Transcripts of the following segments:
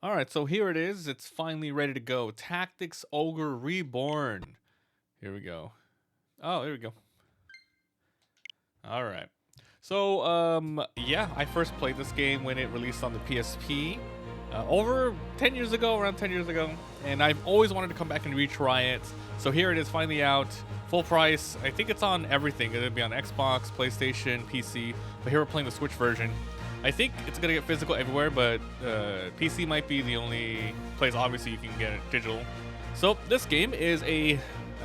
All right, so here it is. It's finally ready to go. Tactics Ogre Reborn. Here we go. Oh, here we go. All right. So, yeah, I first played this game when it released on the PSP over 10 years ago, around 10 years ago, and I've always wanted to come back and retry it. So here it is, finally out, full price. I think it's on everything. It'll be on Xbox, PlayStation, PC, but here we're playing the Switch version. I think it's gonna get physical everywhere, but PC might be the only place, obviously, you can get it digital. So this game is I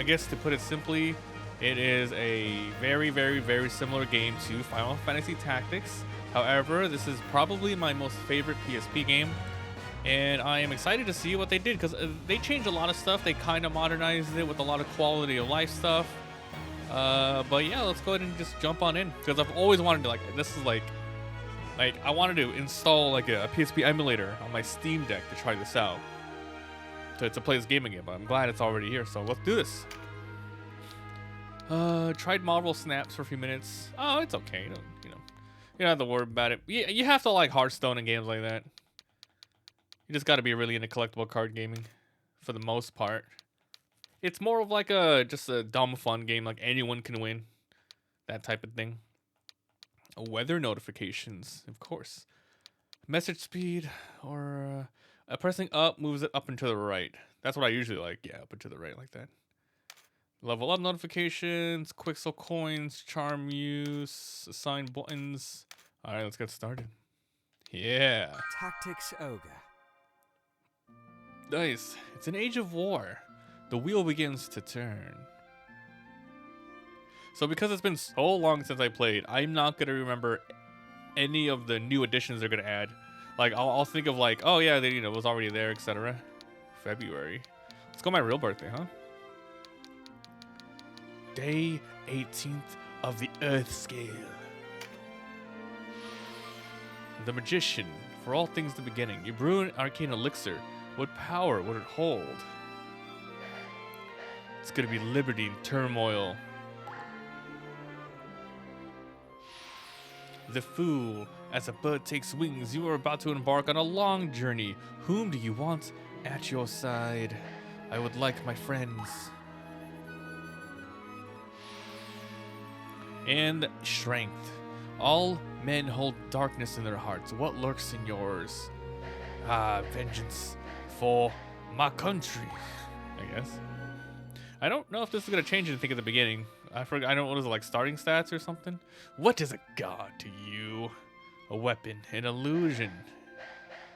guess to put it simply, it is a very, very, very similar game to Final Fantasy Tactics. However, this is probably my most favorite PSP game, and I am excited to see what they did because they changed a lot of stuff. They kind of modernized it with a lot of quality of life stuff. But yeah, let's go ahead and just jump on in because I've always wanted to this is like I wanted to install like a PSP emulator on my Steam Deck to try this out to play this game again. But I'm glad it's already here, so let's do this. Tried Marvel Snaps for a few minutes. Oh, it's okay. You don't have to worry about it. You have to like Hearthstone and games like that. You just got to be really into collectible card gaming, for the most part. It's more of like just a dumb fun game, like anyone can win, that type of thing. Weather notifications, of course. Message speed, or pressing up moves it up and to the right. That's what I usually like. Yeah, up and to the right like that. Level up notifications, Quixel coins, charm use, assign buttons. All right, let's get started. Yeah. Tactics Ogre. Nice. It's an age of war. The wheel begins to turn. So because it's been so long since I played, I'm not going to remember any of the new additions they're going to add. Like, I'll think of like, oh yeah, it was already there, etc. February. Let's go my real birthday, huh? Day 18th of the Earth Scale. The Magician. For all things the beginning. You brew an arcane elixir. What power would it hold? It's gonna be liberty and turmoil. The Fool. As a bird takes wings, you are about to embark on a long journey. Whom do you want at your side? I would like my friends. And Strength. All men hold darkness in their hearts. What lurks in yours? Ah, vengeance for my country, I guess. I don't know if this is going to change anything at the beginning. I forgot. I don't know, what is it, like starting stats or something? What is a god to you? A weapon, an illusion,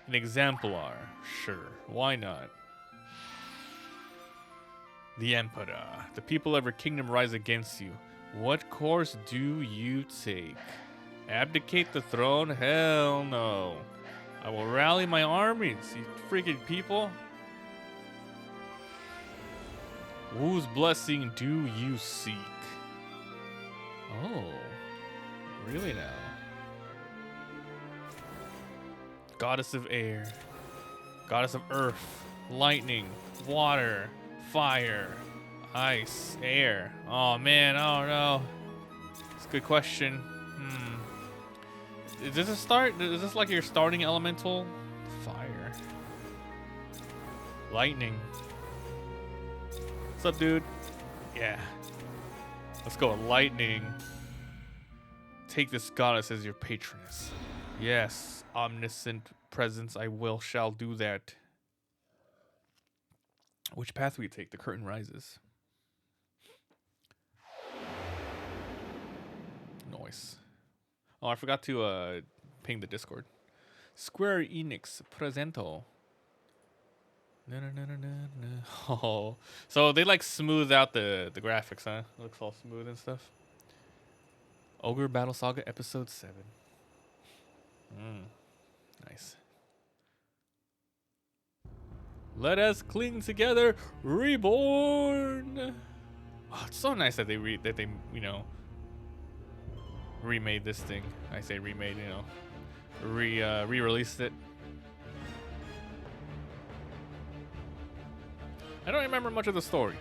an exemplar. Sure, why not? The Emperor. The people of your kingdom rise against you. What course do you take? Abdicate the throne? Hell no. I will rally my armies, you freaking people. Whose blessing do you seek? Oh, really now? Goddess of air, goddess of earth, lightning, water, fire, ice, air. Oh man, oh no. It's a good question. Does it start? Is this like your starting elemental? Fire. Lightning. What's up, dude? Yeah. Let's go. Lightning. Take this goddess as your patroness. Yes. Omniscient presence. I shall do that. Which path will you take? The curtain rises. Nice. Oh, I forgot to ping the Discord. Square Enix presento. Oh, so they like smooth out the graphics, huh? It looks all smooth and stuff. Ogre Battle Saga Episode 7. Nice. Let us cling together, reborn. Oh, it's so nice that they remade this thing. I say remade, re-released it. I don't remember much of the story,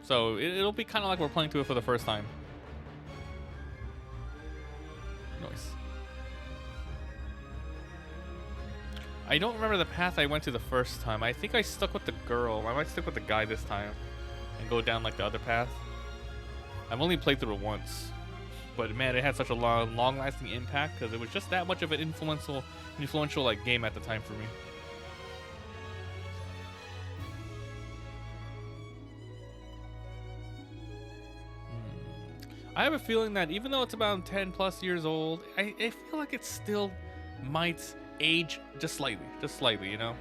so it'll be kind of like we're playing through it for the first time. Nice. I don't remember the path I went to the first time. I think I stuck with the girl. I might stick with the guy this time and go down like the other path. I've only played through it once, but man, it had such a long-lasting impact because it was just that much of an influential like game at the time for me. I have a feeling that even though it's about 10 plus years old, I feel like it still might age just slightly, you know?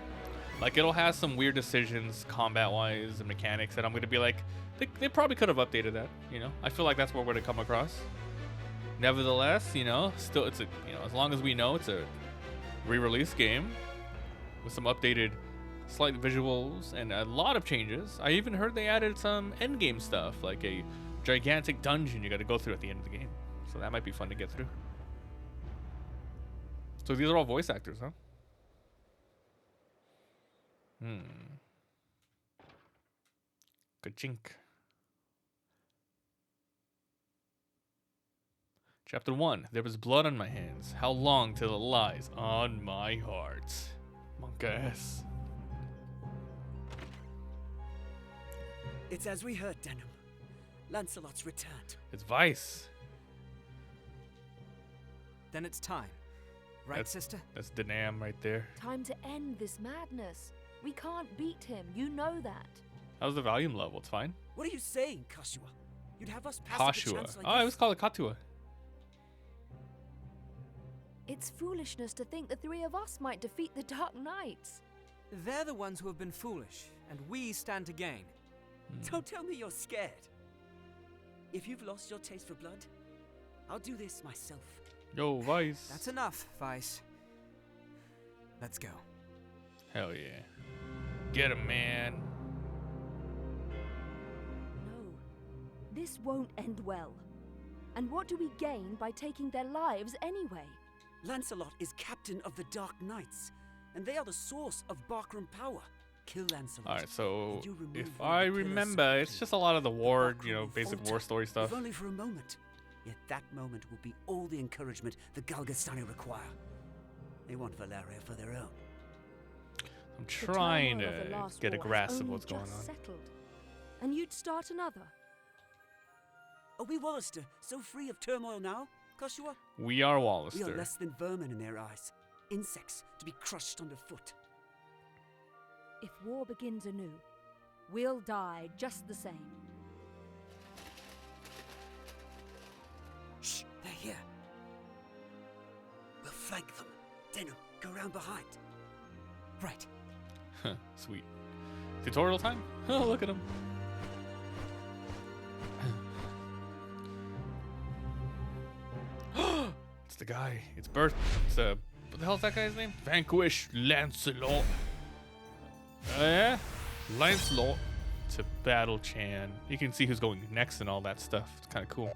Like it'll have some weird decisions combat-wise and mechanics that I'm gonna be like, they probably could have updated that, you know? I feel like that's what we're gonna come across. Nevertheless, you know, still it's a, you know, as long as we know it's a re-release game with some updated slight visuals and a lot of changes. I even heard they added some endgame stuff, like a gigantic dungeon you got to go through at the end of the game. So that might be fun to get through. So these are all voice actors, huh? Ka-chink. Chapter 1. There was blood on my hands. How long till it lies on my heart? Monk ass. It's as we heard, Denim. Lancelot's returned. It's Vice. Then it's time. Right, sister? That's Denam right there. Time to end this madness. We can't beat him. You know that. How's the volume level? It's fine. What are you saying, Kashua? You'd have us pass the Kashua. chance like Oh, I this? was called Katua. It's foolishness to think the three of us might defeat the Dark Knights. They're the ones who have been foolish, and we stand to gain. Don't tell me you're scared. If you've lost your taste for blood, I'll do this myself. Yo, Vice. That's enough, Vice. Let's go. Hell yeah. Get him, man. No, this won't end well. And what do we gain by taking their lives anyway? Lancelot is captain of the Dark Knights, and they are the source of Barkram power. Kill Lancelot. Alright, so and you remove if one of I the pillars remember, of it's the just a lot of the war, Barkram you know, will basic falter, war story stuff. if only for a moment. Yet that moment will be all the encouragement the Galgastani require. They want Valeria for their own. I'm The trying turmoil of the to last get a war has grasp of only what's going just on. settled. And you'd start another. Are we Wallister so free of turmoil now, Kashua? We are We are Wallister. less than vermin in their eyes. Insects to be crushed underfoot. If war begins anew, we'll die just the same. Shh, they're here. We'll flank them. Denim, go round behind. Right. Sweet. Tutorial time? Oh, look at him. It's the guy. It's Bert. It's what the hell's that guy's name? Vanquish Lancelot. Yeah? Lancelot to Battle Chan. You can see who's going next and all that stuff. It's kind of cool.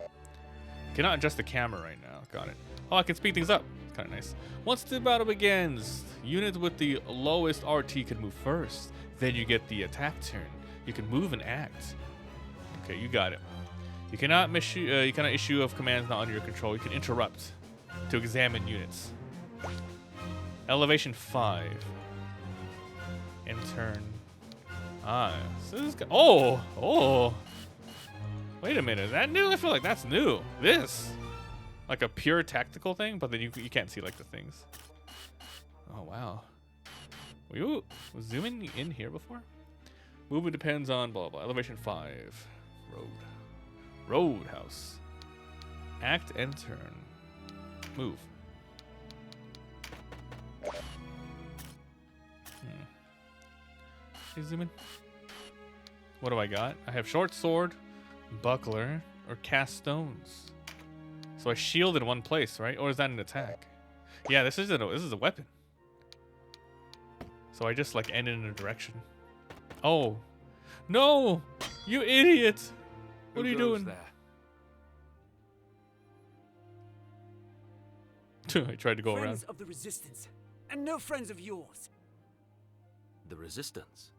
Cannot adjust the camera right now. Got it. Oh, I can speed things up. It's kind of nice. Once the battle begins, units with the lowest RT can move first. Then you get the attack turn. You can move and act. Okay, you got it. You cannot issue of commands not under your control. You can interrupt to examine units. Elevation 5. And turn. Ah, so this guy. Oh. Wait a minute. Is that new? I feel like that's new. This. Like a pure tactical thing, but then you can't see like the things. Oh, wow. Were you zooming in here before? Movement depends on blah, blah. Elevation 5. Roadhouse. Act and turn. Move. Hey, zoom in. What do I got? I have short sword, buckler, or cast stones. So I shield in one place, right? Or is that an attack? Yeah, this is a weapon. So I just like end in a direction. Oh. No! You idiot! What are you doing? I tried to go Friends around. of the Resistance, and no friends of yours. The Resistance?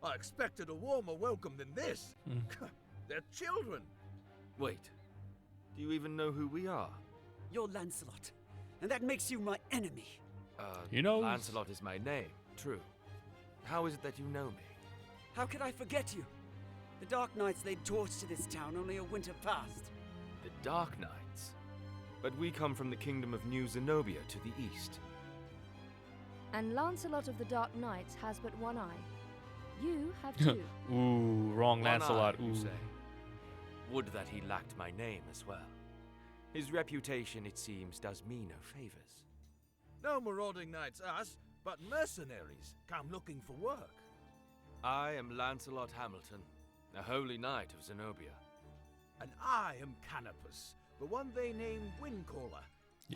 I expected a warmer welcome than this. They're children. Wait, do you even know who we are? You're Lancelot, and that makes you my enemy. You know, Lancelot is my name, true. How is it that you know me? How could I forget you? The Dark Knights laid torch to this town only a winter past. The Dark Knights? But we come from the kingdom of New Zenobia to the east. And Lancelot of the Dark Knights has but one eye. You have two. Ooh, wrong One Lancelot. eye, you Ooh. say. Would that he lacked my name as well. His reputation, it seems, does me no favors. No marauding knights us, but mercenaries come looking for work. I am Lancelot Hamilton, a holy knight of Zenobia. And I am Canopus, the one they name Windcaller.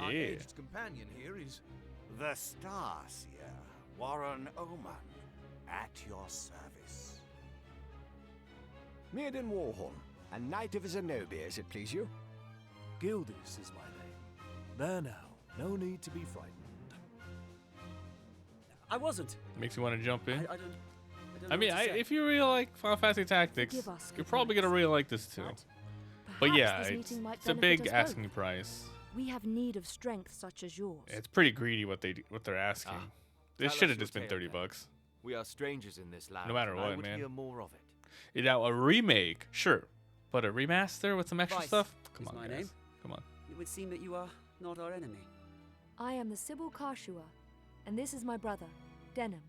Our Yeah. aged companion here is... The Starseer, Warren Oman, at your service. Mirden Warhorn, a knight of Zenobia, as it please you. Gildus is my name. There now, no need to be frightened. I wasn't. Makes you want to jump in. I don't I know mean, what to say. if you really like Final Fantasy Tactics, Forgive us, you're good probably gonna knights. really like this too. But Perhaps yeah, this it's meeting might a benefit big us both. asking price. We have need of strength such as yours. It's pretty greedy what they're asking. Ah, This tell should us have your just been tale 30 then. bucks. We are strangers in this land. No matter and what, I would man. hear more of it. Now a remake, sure, but a remaster with some extra Vice stuff. Come is on, my guys. name. Come on. It would seem that you are not our enemy. I am the Sybil Karshua, and this is my brother, Denham.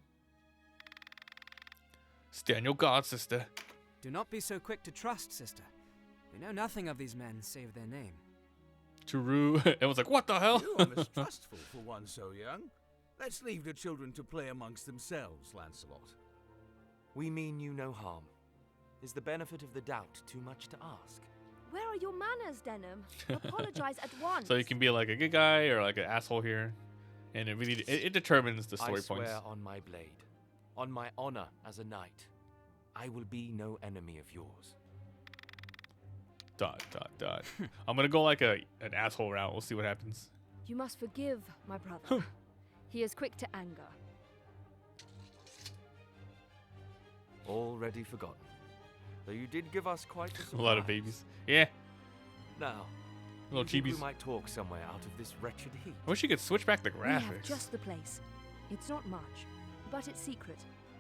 Stand your guard, sister. Do not be so quick to trust, sister. We know nothing of these men save their name. Taru. Everyone's like, what the hell? You are mistrustful for one so young. Let's leave the children to play amongst themselves, Lancelot. We mean you no harm. Is the benefit of the doubt too much to ask? Where are your manners, Denham? Apologize at once. So you can be like a good guy or like an asshole here, and it determines the story I swear points. on my blade, on my honor as a knight, I will be no enemy of yours. ... I'm gonna go like an asshole route. We'll see what happens. You must forgive my brother. He is quick to anger. Already forgotten. Though you did give us quite a A lot of surprise. babies. Yeah, Now, little you think we chibis. might talk somewhere out of this wretched heat. I wish you could switch back the We have graphics. just the place. It's not much, but it's secret,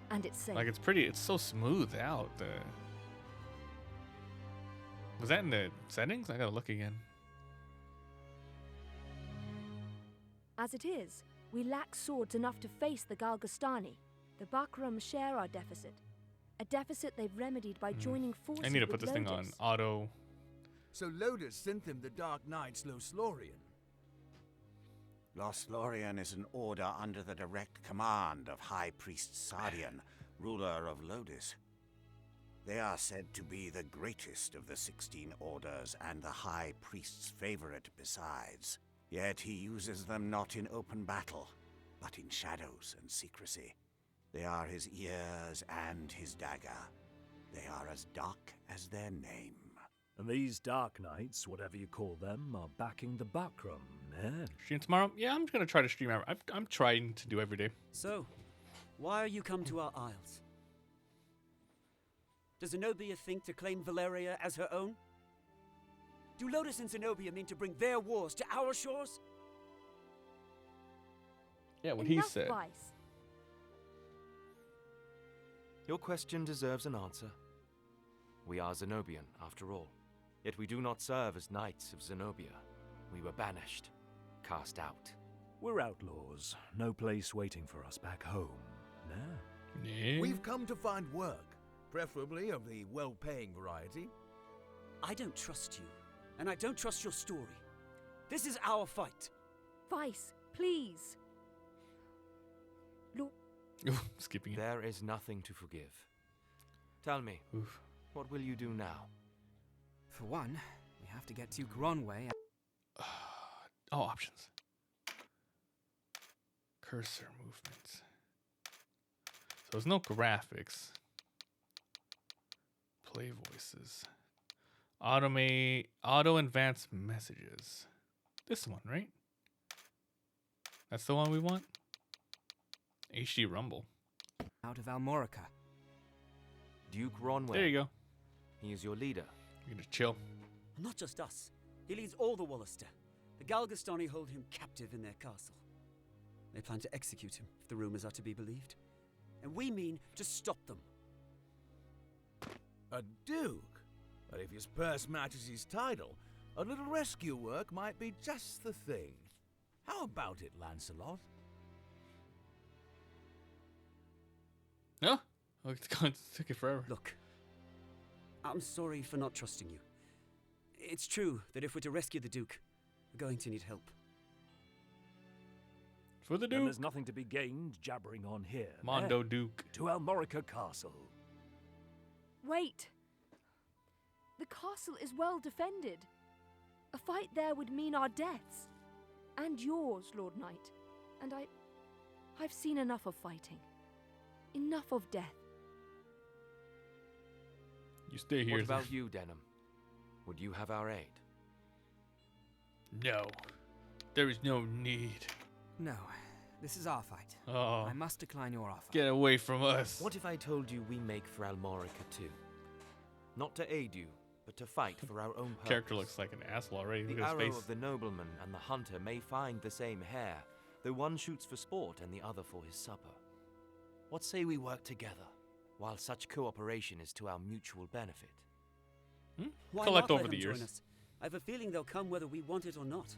and it's safe. Like it's pretty. It's so smooth out. Was that in the settings? I gotta look again. As it is, we lack swords enough to face the Galgastani. The Bakram share our deficit. A deficit they've remedied by joining forces I need to with put this thing on Lodis. auto. So Lodus sent them the Dark Knights Loslorian. Loslorian is an order under the direct command of High Priest Sardian, ruler of Lodis. They are said to be the greatest of the 16 orders and the High Priest's favorite besides. Yet he uses them not in open battle, but in shadows and secrecy. They are his ears and his dagger. They are as dark as their name. And these Dark Knights, whatever you call them, are backing the Bakram, eh? Stream tomorrow? Yeah, I'm gonna try to stream. I'm trying to do every day. So, why are you come to our isles? Does Zenobia think to claim Valeria as her own? Do Lodis and Zenobia mean to bring their wars to our shores? Yeah, what he Enough, said. Vice. Your question deserves an answer. We are Zenobian, after all. Yet we do not serve as knights of Zenobia. We were banished, cast out. We're outlaws. No place waiting for us back home. Nah. Yeah. We've come to find work, preferably of the well-paying variety. I don't trust you, and I don't trust your story. This is our fight. Vice, please. Look, Skipping it. There is nothing to forgive. Tell me, Oof. what will you do now? For one, we have to get to Gronway. Oh, options. Cursor movements. So there's no graphics. Play voices. Auto advanced messages. This one, right? That's the one we want? HD Rumble. Out of Almorica. Duke Ronway. There you go. He is your leader. You can just chill. Not just us. He leads all the Wallister. The Galgastani hold him captive in their castle. They plan to execute him, if the rumors are to be believed. And we mean to stop them. A duke? But if his purse matches his title, a little rescue work might be just the thing. How about it, Lancelot? No? Oh, it's going to take it forever. Look, I'm sorry for not trusting you. It's true that if we're to rescue the Duke, we're going to need help. For the Then Duke. there's nothing to be gained jabbering on here. Mondo There. Duke. To Almorica Castle. Wait. The castle is well defended. A fight there would mean our deaths. And yours, Lord Knight. And I've seen enough of fighting. Enough of death. You stay here. What about you, Denham? Would you have our aid? No. There is no need. No, this is our fight. Oh. I must decline your offer. Get away from us. What if I told you we make for Almorica too? Not to aid you, but to fight for our own purpose. Character looks like an asshole already. The Look at arrow his face. of the nobleman and the hunter may find the same hare, though one shoots for sport and the other for his supper. What say we work together, while such cooperation is to our mutual benefit? Why Collect not over let the them join years. us? I have a feeling they'll come whether we want it or not.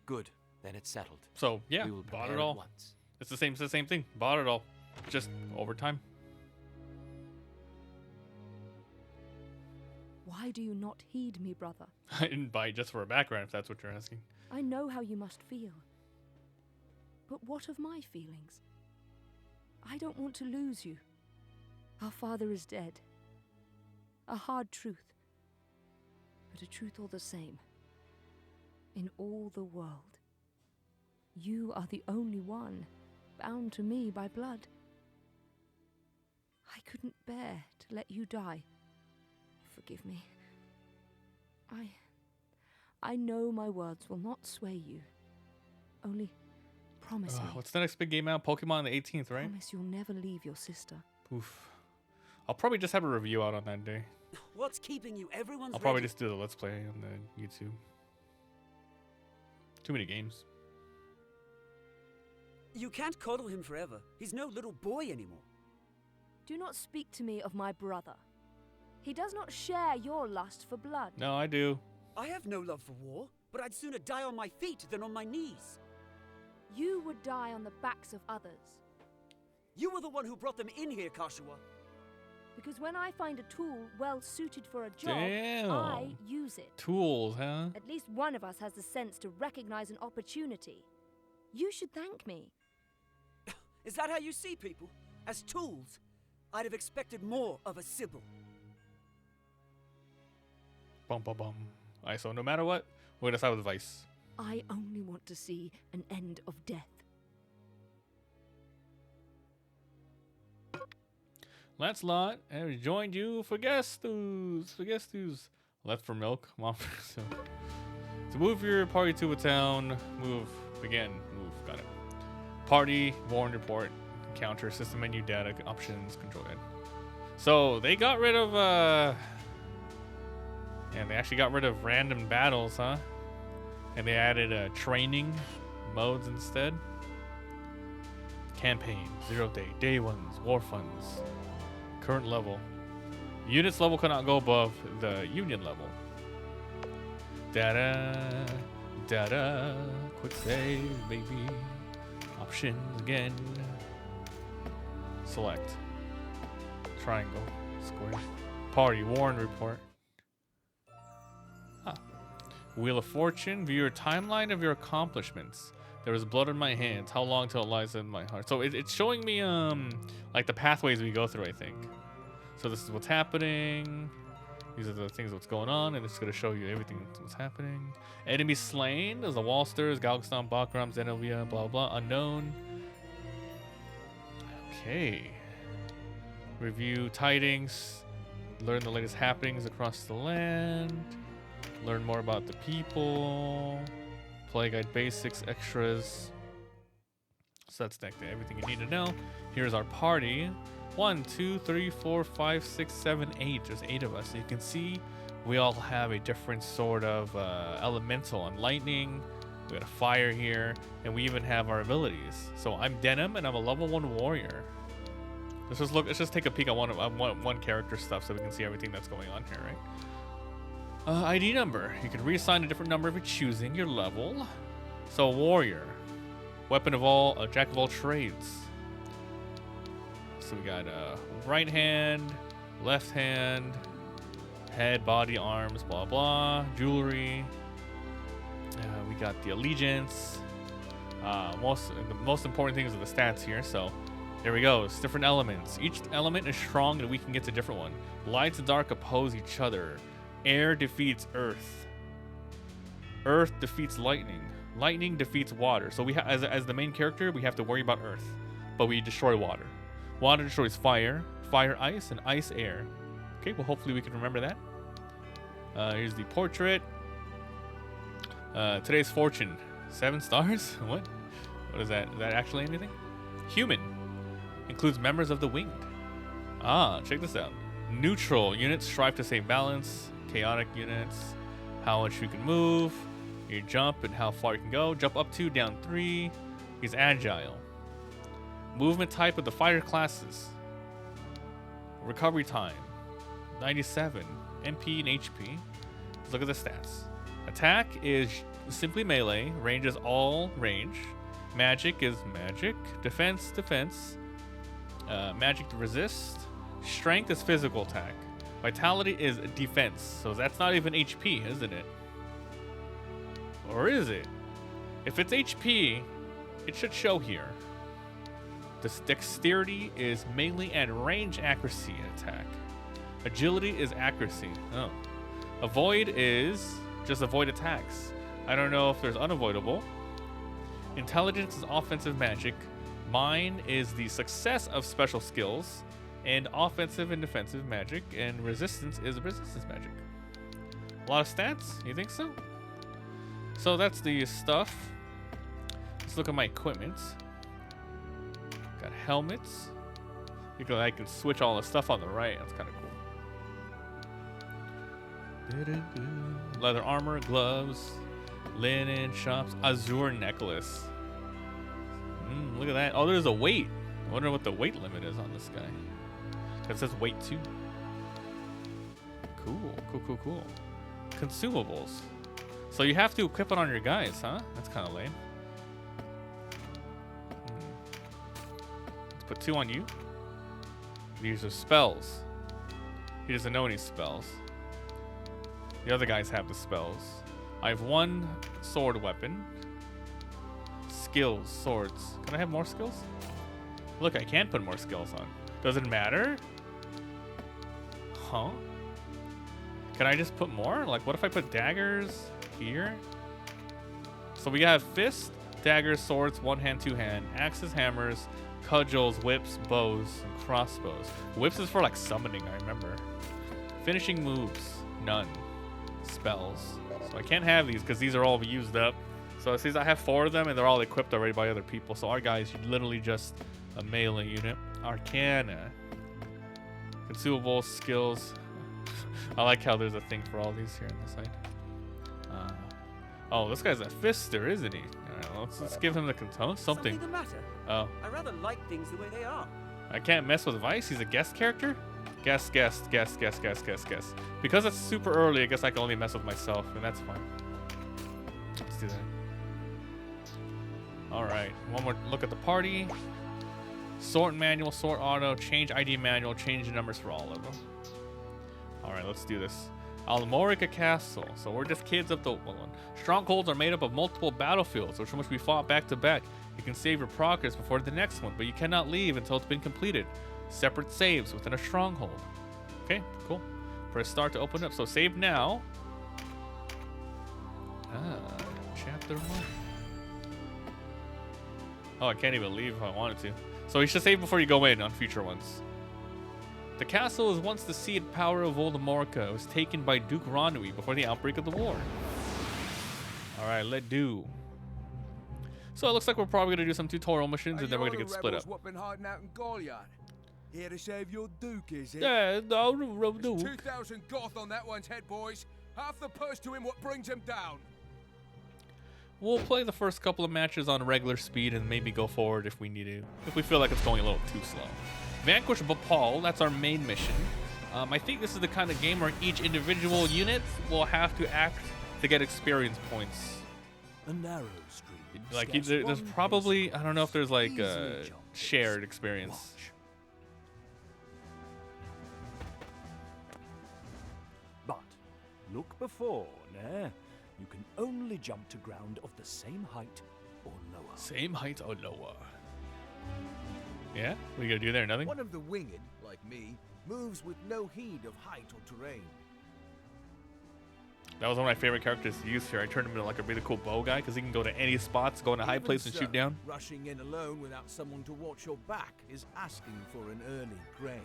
Good, then it's settled. So yeah, We will bought prepare it all. at once. It's the same thing. Bought it all. Just over time. Why do you not heed me, brother? I didn't buy it just for a background, if that's what you're asking. I know how you must feel. But what of my feelings? I don't want to lose you. Our father is dead. A hard truth. But a truth all the same. In all the world. You are the only one bound to me by blood. I couldn't bear to let you die. Forgive me. I know my words will not sway you. Only promise me. What's the next big game out? Pokemon on the 18th, right? Promise you'll never leave your sister. Oof. I'll probably just have a review out on that day. What's keeping you? Everyone's I'll probably ready. just do the Let's Play on the YouTube. Too many games. You can't coddle him forever. He's no little boy anymore. Do not speak to me of my brother. He does not share your lust for blood. No, I do. I have no love for war, but I'd sooner die on my feet than on my knees. You would die on the backs of others. You were the one who brought them in here, Kashua. Because when I find a tool well suited for a job, Damn. I use it. Tools, huh? At least one of us has the sense to recognize an opportunity. You should thank me. Is that how you see people? As tools? I'd have expected more of a Sybil. Bum bum bum. Alright, so no matter what, we're gonna side with Vice. I only want to see an end of death. Lancelot has joined you for Gestus. Left for milk. Mom. So, to move your party to a town, move. Begin. Move. Got it. Party, warn, report, counter, system menu, data, options, control it. So they got rid of and they actually got rid of random battles, huh? And they added training modes instead. Campaign, 0 day, day ones, war funds. Current level. Units level cannot go above the union level. Data, data, quick save, baby. Options again. Select. Triangle, square. Party, warn, report. Huh. Wheel of Fortune, view your timeline of your accomplishments. There is blood on my hands. How long till it lies in my heart? So it's showing me like the pathways we go through, I think. So this is what's happening. These are the things what's going on, and it's gonna show you everything that's happening. Enemy slain. There's the Wallsters, Galgaston, Bakram, Zenobia, blah blah. Unknown. Okay. Review tidings. Learn the latest happenings across the land. Learn more about the people. Play guide basics, extras. So that's everything you need to know. Here's our party. 1, 2, 3, 4, 5, 6, 7, 8. There's 8 of us. So you can see we all have a different sort of elemental and lightning. We got a fire here, and we even have our abilities. So I'm Denim, and I'm a level 1 warrior. Let's just look. Let's just take a peek at one character stuff so we can see everything that's going on here, right? ID number. You can reassign a different number if you're choosing your level. So warrior, weapon of all, jack of all trades. So we got right hand, left hand, head, body, arms, blah blah, jewelry. We got the allegiance. The most important things are the stats here. So there we go. It's different elements. Each element is strong and we can get to a different one. Light and dark oppose each other. Air defeats earth. Earth defeats lightning. Lightning defeats water. So we as the main character, we have to worry about earth, but we destroy water. Water destroys fire, fire ice, and ice air. Okay, well hopefully we can remember that. Here's the portrait. Today's fortune, 7 stars. What is that? Is that actually anything? Human. Includes members of the winged. Ah, check this out. Neutral units strive to stay balanced. Chaotic units, how much you can move, your jump and how far you can go. Jump up 2, down 3. He's agile. Movement type of the fighter classes. Recovery time, 97. MP and HP. Let's look at the stats. Attack is simply melee. Range is all range. Magic is magic. Defense, defense. Magic to resist. Strength is physical attack. Vitality is defense. So that's not even HP, isn't it? Or is it? If it's HP, it should show here. This dexterity is melee and range accuracy attack. Agility is accuracy. Oh. Avoid is just avoid attacks. I don't know if there's unavoidable. Intelligence is offensive magic. Mine is the success of special skills. And offensive and defensive magic. And resistance is resistance magic. A lot of stats? You think so? So that's the stuff. Let's look at my equipment. Got helmets. I can switch all the stuff on the right. That's kind of cool. Leather armor, gloves, linen, shops, azure necklace. Look at that. Oh, there's a weight. I wonder what the weight limit is on this guy. It says weight 2. Cool. Consumables. So you have to equip it on your guys, huh? That's kind of lame. Let's put 2 on you. These are spells. He doesn't know any spells. The other guys have the spells. I have 1 sword weapon. Skills, swords. Can I have more skills? Look, I can put more skills on. Does it matter? Huh? Can I just put more? Like, what if I put daggers here? So we have fist, daggers, swords, 1 hand, 2 hand, axes, hammers, cudgels, whips, bows, and crossbows. Whips is for like summoning, I remember. Finishing moves, none. Spells. So I can't have these because these are all used up. So it says I have 4 of them and they're all equipped already by other people. So our guys literally just a melee unit. Arcana. Consumables, skills. I like how there's a thing for all these here on the side. Oh, this guy's a fister, isn't he? All right, let's give him the something. Something the matter? Oh. I rather like things the way they are. I can't mess with Vice. He's a guest character? Guess. Because it's super early, I guess I can only mess with myself, and that's fine. Let's do that. Alright, one more look at the party. Sort manual, sort auto, change ID manual, change the numbers for all of them. Alright, let's do this. Almorica Castle. So we're just kids up the one. Strongholds are made up of multiple battlefields, which must be fought back to back. You can save your progress before the next one, but you cannot leave until it's been completed. Separate saves within a stronghold. Okay, cool. Press start to open up. So save now. Chapter 1. Oh, I can't even leave if I wanted to. So you should save before you go in on future ones. The castle was once the seat power of Voldemorca. It was taken by Duke Ronui before the outbreak of the war. Alright, let do. So it looks like we're probably going to do some tutorial missions and then we're going to get split up. What been hiding out in Goliard? Here to save your Duke, is it? Yeah, no, Duke. 2,000 goth on that one's head, boys. Half the purse to him what brings him down. we'll play the first couple of matches on regular speed and maybe go forward if we need to, if we feel like it's going a little too slow. Vanquish Bapal, that's our main mission. I think this is the kind of game where each individual unit will have to act to get experience points. A narrow stream. Like scarce there's one probably, pace I don't know if there's like easily jump shared pace. experience. Watch. But look before, nah. You can only jump to ground of the same height or lower. Same height or lower. Yeah? What are you gonna do there? Nothing? One of the winged, like me, moves with no heed of height or terrain. That was one of my favorite characters to use here. I turned him into like a really cool bow guy because he can go to any spots, go into high Even place and so, shoot down. Rushing in alone without someone to watch your back is asking for an early grave.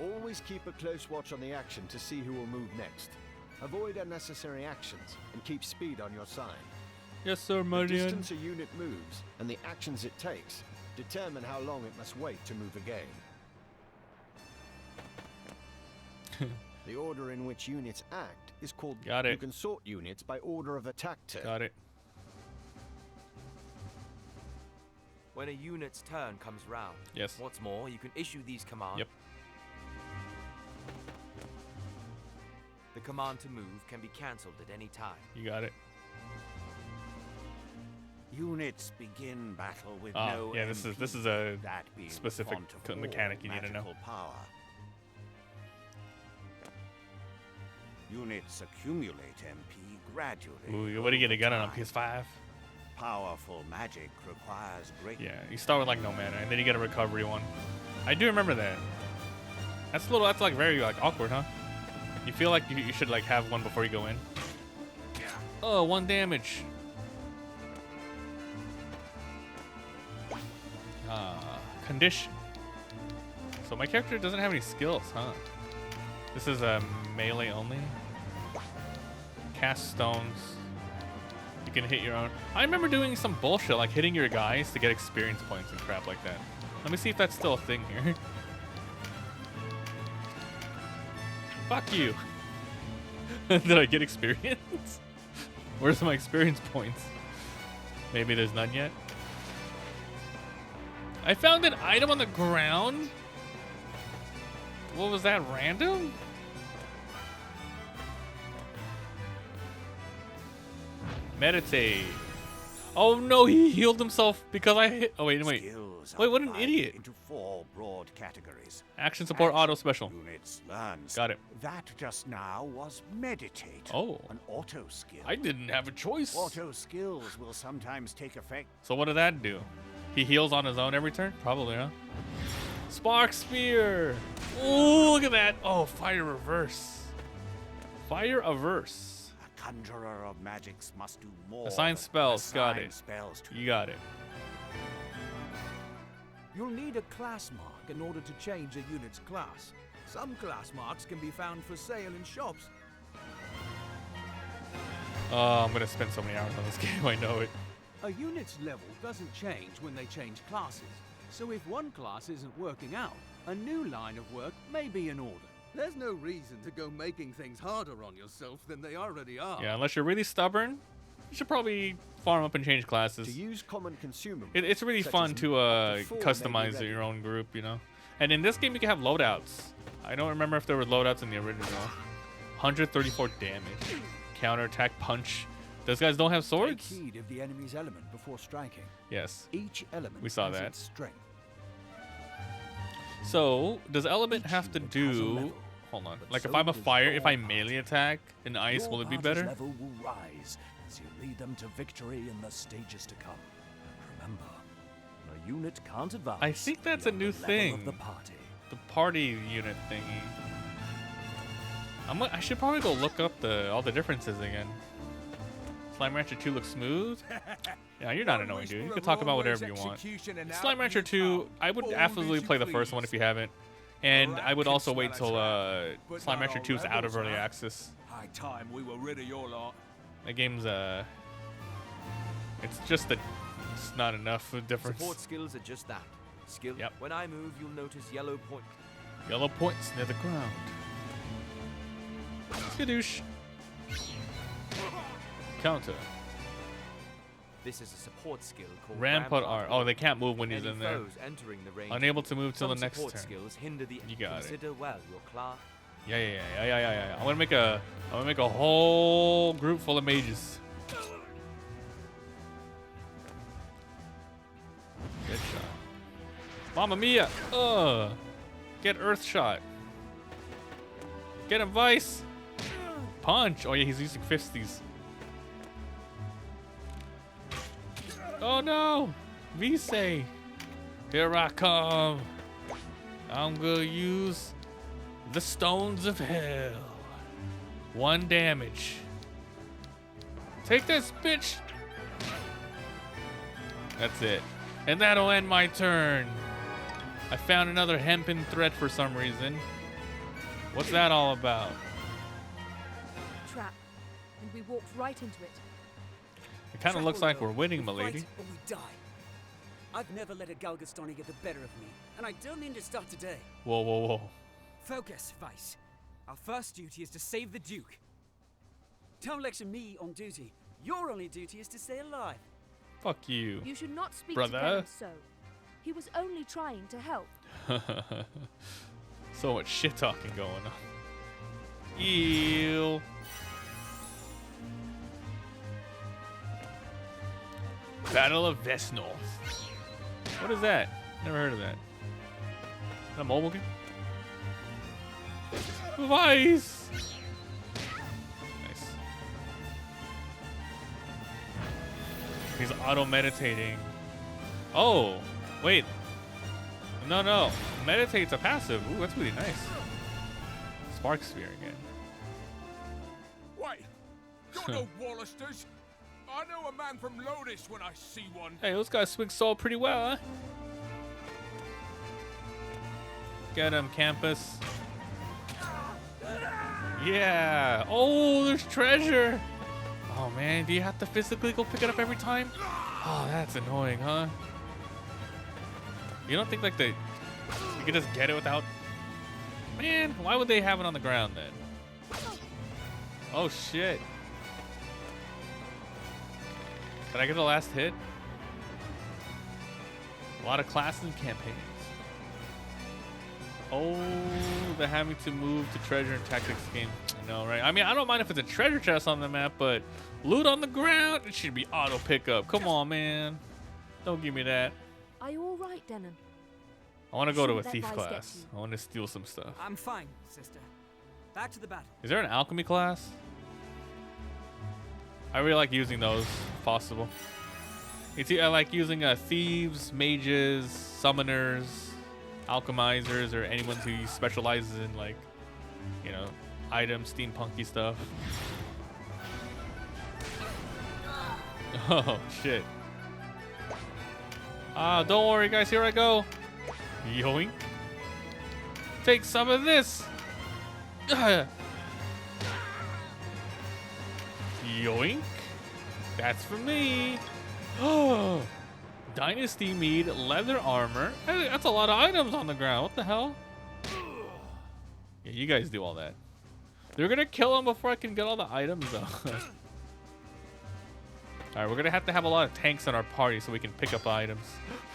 Always keep a close watch on the action to see who will move next. Avoid unnecessary actions and keep speed on your side. Yes, sir, The Marian. distance a unit moves and the actions it takes determine how long it must wait to move again. The order in which units act is called. Got it. You can sort units by order of attack turn. Got it. When a unit's turn comes round, Yes. what's more, you can issue these commands. Yep. The command to move can be cancelled at any time. You got it. Units begin battle with Ah, no yeah, this is MP, a that being specific font of mechanic all you need to know. magical Power. Units accumulate MP gradually. Ooh, what are you gonna over get on time. PS5? Powerful magic requires great. Yeah, you start with like no mana, and then you get a recovery one. I do remember that. That's like very like awkward, huh? You feel like you should like have one before you go in. Oh, 1 damage. Condition. So my character doesn't have any skills, huh? This is a melee only. Cast stones. You can hit your own. I remember doing some bullshit like hitting your guys to get experience points and crap like that. Let me see if that's still a thing here. Fuck you. Did I get experience? Where's my experience points? Maybe there's none yet. I found an item on the ground. What was that, random? Meditate. Oh no, he healed himself because I hit. Oh wait. Skills Wait, are what an divided idiot. Into 4 broad categories. Action support auto special. Units learn. Got it. That just now was meditate. Oh. An auto skill. I didn't have a choice. Auto skills will sometimes take effect. So what did that do? He heals on his own every turn? Probably, huh? Spark Spear. Oh, look at that. Oh, fire reverse. Fire averse. A conjurer of magics must do more. Assign than spells. Got assign it. Spells to You got it. You'll need a class mark in order to change a unit's class. Some class marks can be found for sale in shops. Oh, I'm gonna spend so many hours on this game. I know it. A unit's level doesn't change when they change classes. So if one class isn't working out, a new line of work may be in order. There's no reason to go making things harder on yourself than they already are. Yeah, unless you're really stubborn, you should probably farm up and change To classes. use common consumables. It's really such fun as to up to 4 may be customize ready. your own group, you know. And in this game, you can have loadouts. I don't remember if there were loadouts in the original. 134 damage. Counterattack punch. Those guys don't have Take swords? heed of the enemy's element before striking. Yes. Each element We saw has that. its strength. So, does element have to unit has a do... level, Hold on. but Like, if so I'm a does fire, your if I party. melee attack in ice, will it be Your better? party's level will rise as you lead them to victory in the stages to come. Remember, a unit can't advance. I think that's a beyond new the level thing. Of the party. The party unit thingy. I should probably go look up all the differences again. Slime Rancher 2 looks smooth. Yeah, you're not annoying, dude. You can talk about whatever you want. Slime Rancher 2, I would absolutely play the first one if you haven't. And I would also wait till Slime Rancher 2 is out of early access. High time we were rid of your lot. That game's it's just it's not enough of a difference. Support skills are just that. Skill. Yep. When I move, you'll notice yellow point. Yellow points near the ground. Skadoosh. Counter. This is a support skill called Rampart R. Oh, they can't move when he's Any in there. foes entering the range. Unable to move till the Some next support turn. skills hinder the You got it. Consider well your class. Yeah. I'm gonna make a whole group full of mages. Good shot. Mamma mia! Get earth shot. Get him, Vice. Punch. Oh yeah, he's using fisties. Oh no! Vise! Here I come. I'm gonna use the stones of hell. 1 damage. Take this, bitch! That's it. And that'll end my turn. I found another hempen thread for some reason. What's that all about? Trap. And we walked right into it. It kind of looks like we're winning, milady. Fight or we die. I've never let a Galgastani get the better of me, and I don't mean to start today. Whoa. Focus, Vice. Our first duty is to save the Duke. Don't lecture me on duty. Your only duty is to stay alive. Fuck you. You should not speak Brother. to Denham so. He was only trying to help. So much shit talking going on. Ew. Battle of Vesnor. What is that? Never heard of that. Is that a mobile game? Vice! Nice. He's auto-meditating. Oh, wait. No. Meditate's a passive. Ooh, that's really nice. Spark Sphere again. Wait, you're no Wallisters. I know a man from Lodis when I see one. Hey, those guys swing soul pretty well, huh? Get him, Campus. Yeah. Oh, there's treasure. Oh, man. Do you have to physically go pick it up every time? Oh, that's annoying, huh? You don't think, like, you could just get it without... Man, why would they have it on the ground, then? Oh, shit. Did I get the last hit? A lot of classes and campaigns. Oh, they're having to move to treasure and tactics game. I know, right? I mean, I don't mind if it's a treasure chest on the map, but loot on the ground, it should be auto pickup. Come on, man. Don't give me that. Are you all right, Denham? I want to go to a Shouldn't thief that Vice get class. you? I want to steal some stuff. I'm fine, sister. Back to the battle. Is there an alchemy class? I really like using those, if possible. I like using thieves, mages, summoners, alchemizers, or anyone who specializes in, like, you know, items, steampunky stuff. Oh, shit. Don't worry, guys. Here I go. Yoink. Take some of this. Yoink. That's for me. Oh. Dynasty mead, leather armor. Hey, that's a lot of items on the ground. What the hell? Yeah, you guys do all that. They're gonna kill him before I can get all the items, though. Alright, we're gonna have to have a lot of tanks in our party so we can pick up items.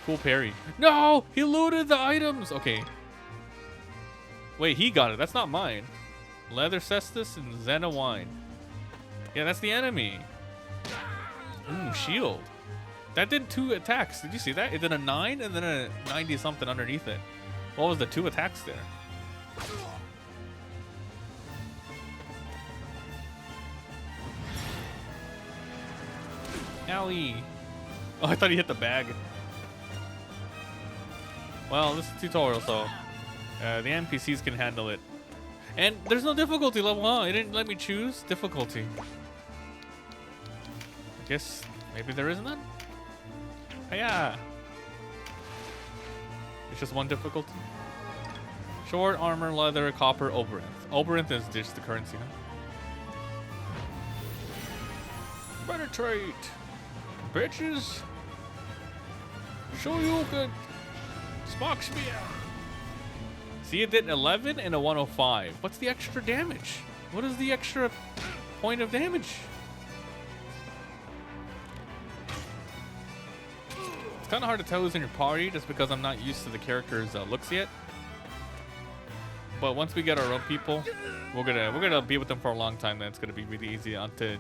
Cool parry. No! He looted the items! Okay. Wait, he got it. That's not mine. Leather cestus and Zena wine. Yeah, that's the enemy. Ooh, shield. That did 2 attacks. Did you see that? It did a 9 and then a 90 something underneath it. What was the 2 attacks there? Owie. Oh, I thought he hit the bag. Well, this is a tutorial, so the NPCs can handle it. And there's no difficulty level, huh? It didn't let me choose difficulty. I guess maybe there is none? Yeah. It's just one difficulty. Short, armor, leather, copper, Oberonth. Oberonth is just the currency, huh? Penetrate! Bitches! Show you good. Spark Spear! See, it did 11 and a 105. What's the extra damage? What is the extra point of damage? It's kind of hard to tell who's in your party just because I'm not used to the character's looks yet. But once we get our own people, we're gonna be with them for a long time. Then it's gonna be really easy to,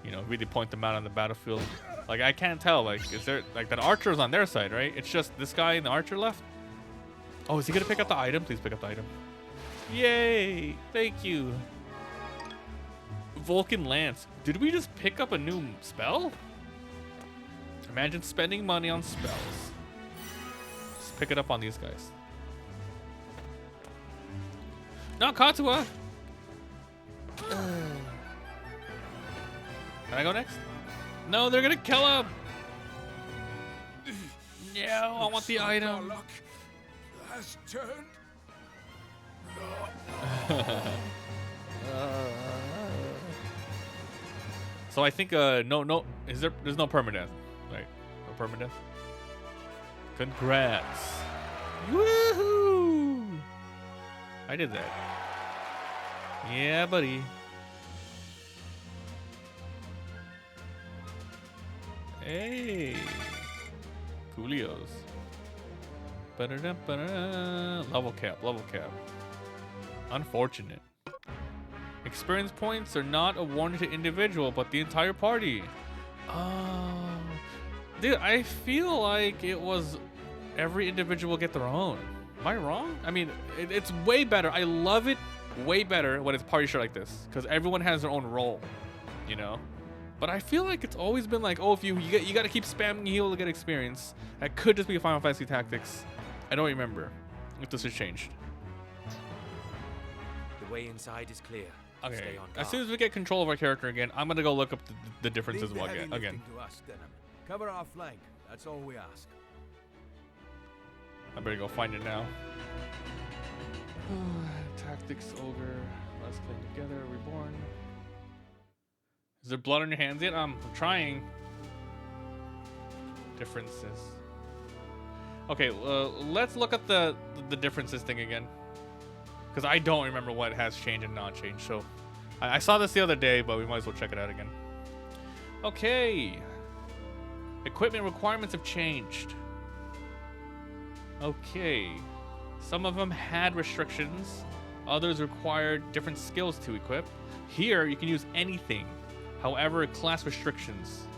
you know, really point them out on the battlefield. Like I can't tell. Like, is there like that archer's on their side, right? It's just this guy and the archer left. Oh, is he gonna pick up the item? Please pick up the item. Yay! Thank you. Vulcan Lance. Did we just pick up a new spell? Imagine spending money on spells. Let's pick it up on these guys. No, Katua! Can I go next? No, they're gonna kill him! No, I want the item. Luck has turned. So I think there's no permadeath, right? No permadeath. Congrats. Woohoo! I did that. Yeah, buddy. Hey. Coolios. Ba-da-da-ba-da. Level cap, level cap. Unfortunate. Experience points are not awarded to individual, but the entire party. Oh. Dude, I feel like it was every individual get their own. Am I wrong? I mean, it's way better. I love it way better when it's party shit like this, because everyone has their own role, you know? But I feel like it's always been like, oh, if you got to keep spamming heal to get experience. That could just be Final Fantasy Tactics. I don't remember if this has changed. The way inside is clear. Okay, Stay on as guard. soon as we get control of our character again, I'm gonna go look up the differences Leave the heavy again. lifting to us, Denham. Cover our flank. That's all we ask. I better go find it now. Tactics Ogre. Let's play together. Reborn. Is there blood on your hands yet? I'm trying. Differences. Okay, let's look at the differences thing again. Because I don't remember what has changed and not changed. So I saw this the other day, but we might as well check it out again. Okay. Equipment requirements have changed. Okay. Some of them had restrictions. Others required different skills to equip. Here, you can use anything. However, class restrictions.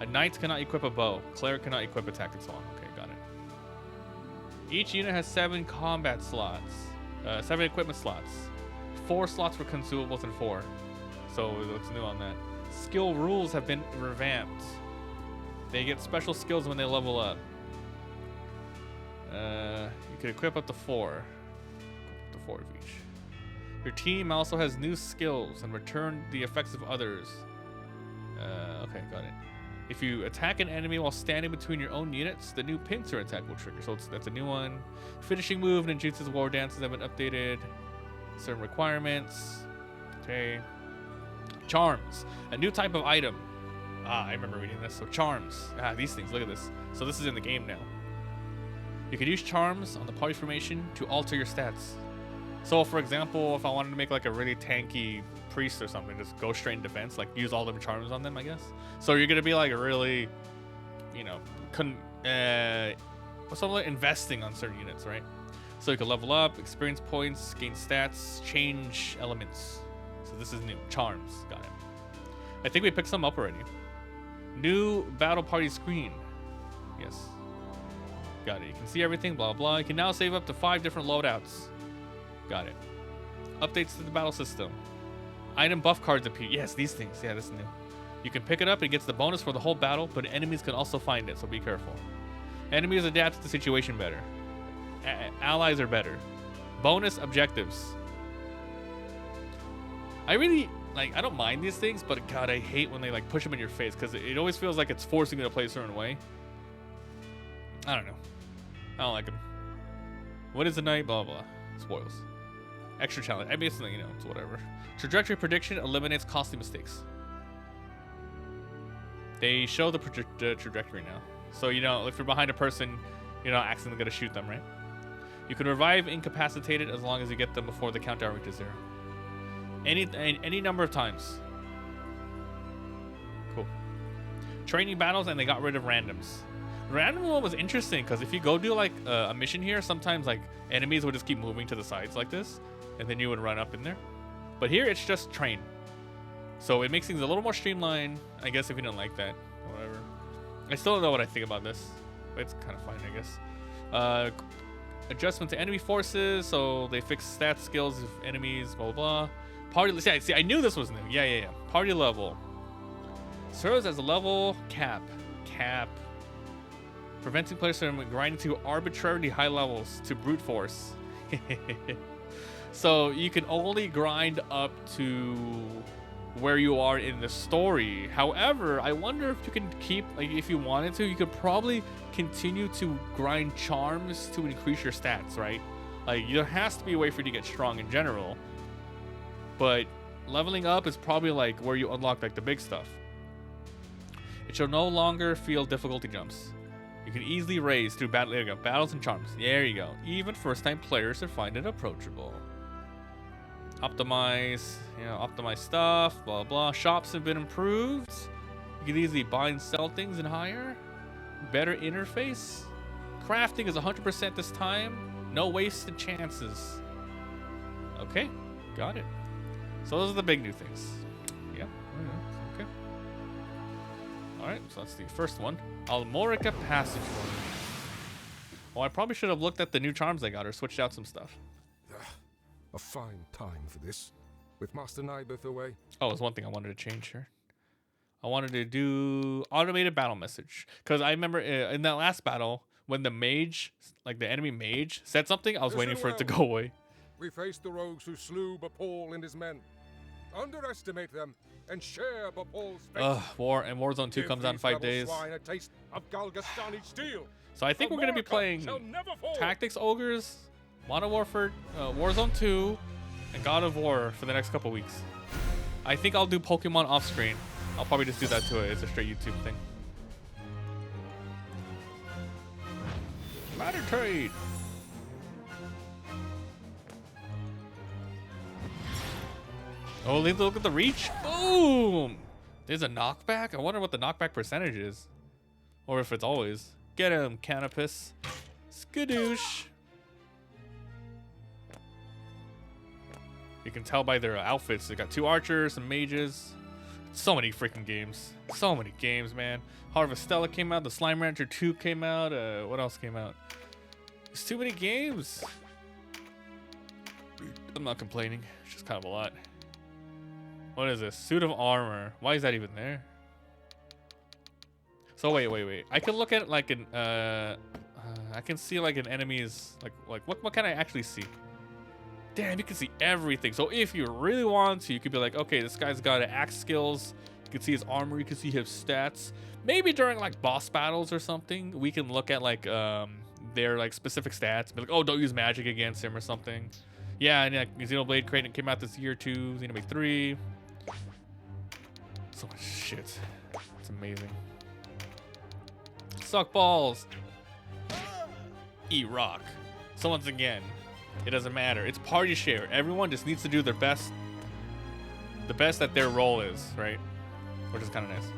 A knight cannot equip a bow. Cleric cannot equip a tactics wand. Okay, got it. Each unit has 7 combat slots. 7 equipment slots. 4 slots for consumables and 4. So what's new on that? Skill rules have been revamped. They get special skills when they level up. You can equip up to 4. Equip up to 4 of each. Your team also has new skills and return the effects of others. Okay, got it. If you attack an enemy while standing between your own units, the new pincer attack will trigger. So that's a new one. Finishing move, ninjutsus, war dances have been updated. Certain requirements. Okay. Charms. A new type of item. I remember reading this. So charms. These things. Look at this. So this is in the game now. You can use charms on the party formation to alter your stats. So for example, if I wanted to make like a really tanky priest or something, just go straight in defense, like use all them charms on them, I guess. So you're gonna be like a really, you know, investing on certain units, right? So you can level up, experience points, gain stats, change elements. So this is new. Charms. Got it. I think we picked some up already. New battle party screen. Yes. Got it. You can see everything, blah, blah. You can now save up to 5 different loadouts. Got it. Updates to the battle system. Item buff cards appear. Yes, these things. Yeah, this is new. You can pick it up. It gets the bonus for the whole battle, but enemies can also find it, so be careful. Enemies adapt to the situation better. Allies are better. Bonus objectives. I really, like, I don't mind these things, but God, I hate when they, like, push them in your face, because it always feels like it's forcing you to play a certain way. I don't know. I don't like them. What is the night? Blah, blah. Spoils. Extra challenge. I basically, you know, it's whatever. Trajectory prediction eliminates costly mistakes. They show the trajectory now. So, you know, if you're behind a person, you're not accidentally going to shoot them, right? You can revive incapacitated as long as you get them before the countdown reaches 0. Any number of times. Cool. Training battles, and they got rid of randoms. Random mode was interesting because if you go do like a mission here, sometimes like enemies would just keep moving to the sides like this, and then you would run up in there. But here it's just train, so it makes things a little more streamlined. I guess if you don't like that, whatever. I still don't know what I think about this, but it's kind of fine, I guess. Adjustment to enemy forces, so they fix stat skills of enemies, blah blah blah. Party, see, I knew this was new. Yeah. Party level serves as a level cap, preventing players from grinding to arbitrarily high levels to brute force. So you can only grind up to where you are in the story. However, I wonder if you can keep, like, if you wanted to, you could probably continue to grind charms to increase your stats, right? Like, there has to be a way for you to get strong in general, but leveling up is probably like where you unlock like the big stuff. It shall no longer feel difficulty jumps. You can easily raise through battle. There you go, battles and charms. There you go. Even first-time players will find it approachable. Optimize, optimize stuff, blah blah. Shops have been improved. You can easily buy and sell things and hire. Better interface. Crafting is 100% this time. No wasted chances. Okay, got it. So those are the big new things. Yeah. Okay. All right. So that's the first one. Almorica Passage. Oh, I probably should have looked at the new charms I got or switched out some stuff. A fine time for this, with Master Nibeth away. Oh, there's one thing I wanted to change here. I wanted to do automated battle message. Because I remember in that last battle, when the mage, like the enemy mage, said something, I was waiting for it to go away. We faced the rogues who slew Bapol and his men. Underestimate them and share Bapol's fate. Warzone 2 comes out in 5 days. A taste of Galgastani steel. So I think we're going to be playing Tactics Ogres, Modern Warfare, Warzone 2, and God of War for the next couple weeks. I think I'll do Pokemon off screen. I'll probably just do that to it. It's a straight YouTube thing. Matter trade. Oh, look at the reach. Boom. There's a knockback. I wonder what the knockback percentage is. Or if it's always. Get him, Canopus. Skadoosh. You can tell by their outfits. They got 2 archers, some mages. So many freaking games. So many games, man. Harvestella came out. The Slime Rancher 2 came out. What else came out? There's too many games. I'm not complaining. It's just kind of a lot. What is this? Suit of armor. Why is that even there? So wait. I can look at it like an I can see like an enemy's like what can I actually see? Damn, you can see everything. So if you really want to, you could be like, okay, this guy's got axe skills. You can see his armor. You can see his stats. Maybe during like boss battles or something, we can look at like their like specific stats. Be like, oh, don't use magic against him or something. Yeah, and like Xenoblade Crate came out this year too. Xenoblade 3. So much shit. It's amazing. Suck balls. Eat rock. So once again, it doesn't matter. It's party share. Everyone just needs to do their best. The best that their role is, right? Which is kind of nice.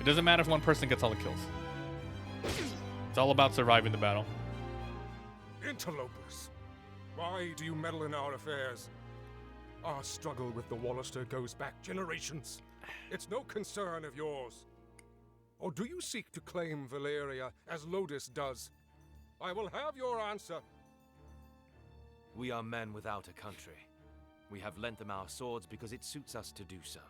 It doesn't matter if one person gets all the kills. It's all about surviving the battle. Interlopers. Why do you meddle in our affairs? Our struggle with the Wallister goes back generations. It's no concern of yours. Or do you seek to claim Valeria as Lodis does? I will have your answer. We are men without a country. We have lent them our swords because it suits us to do so.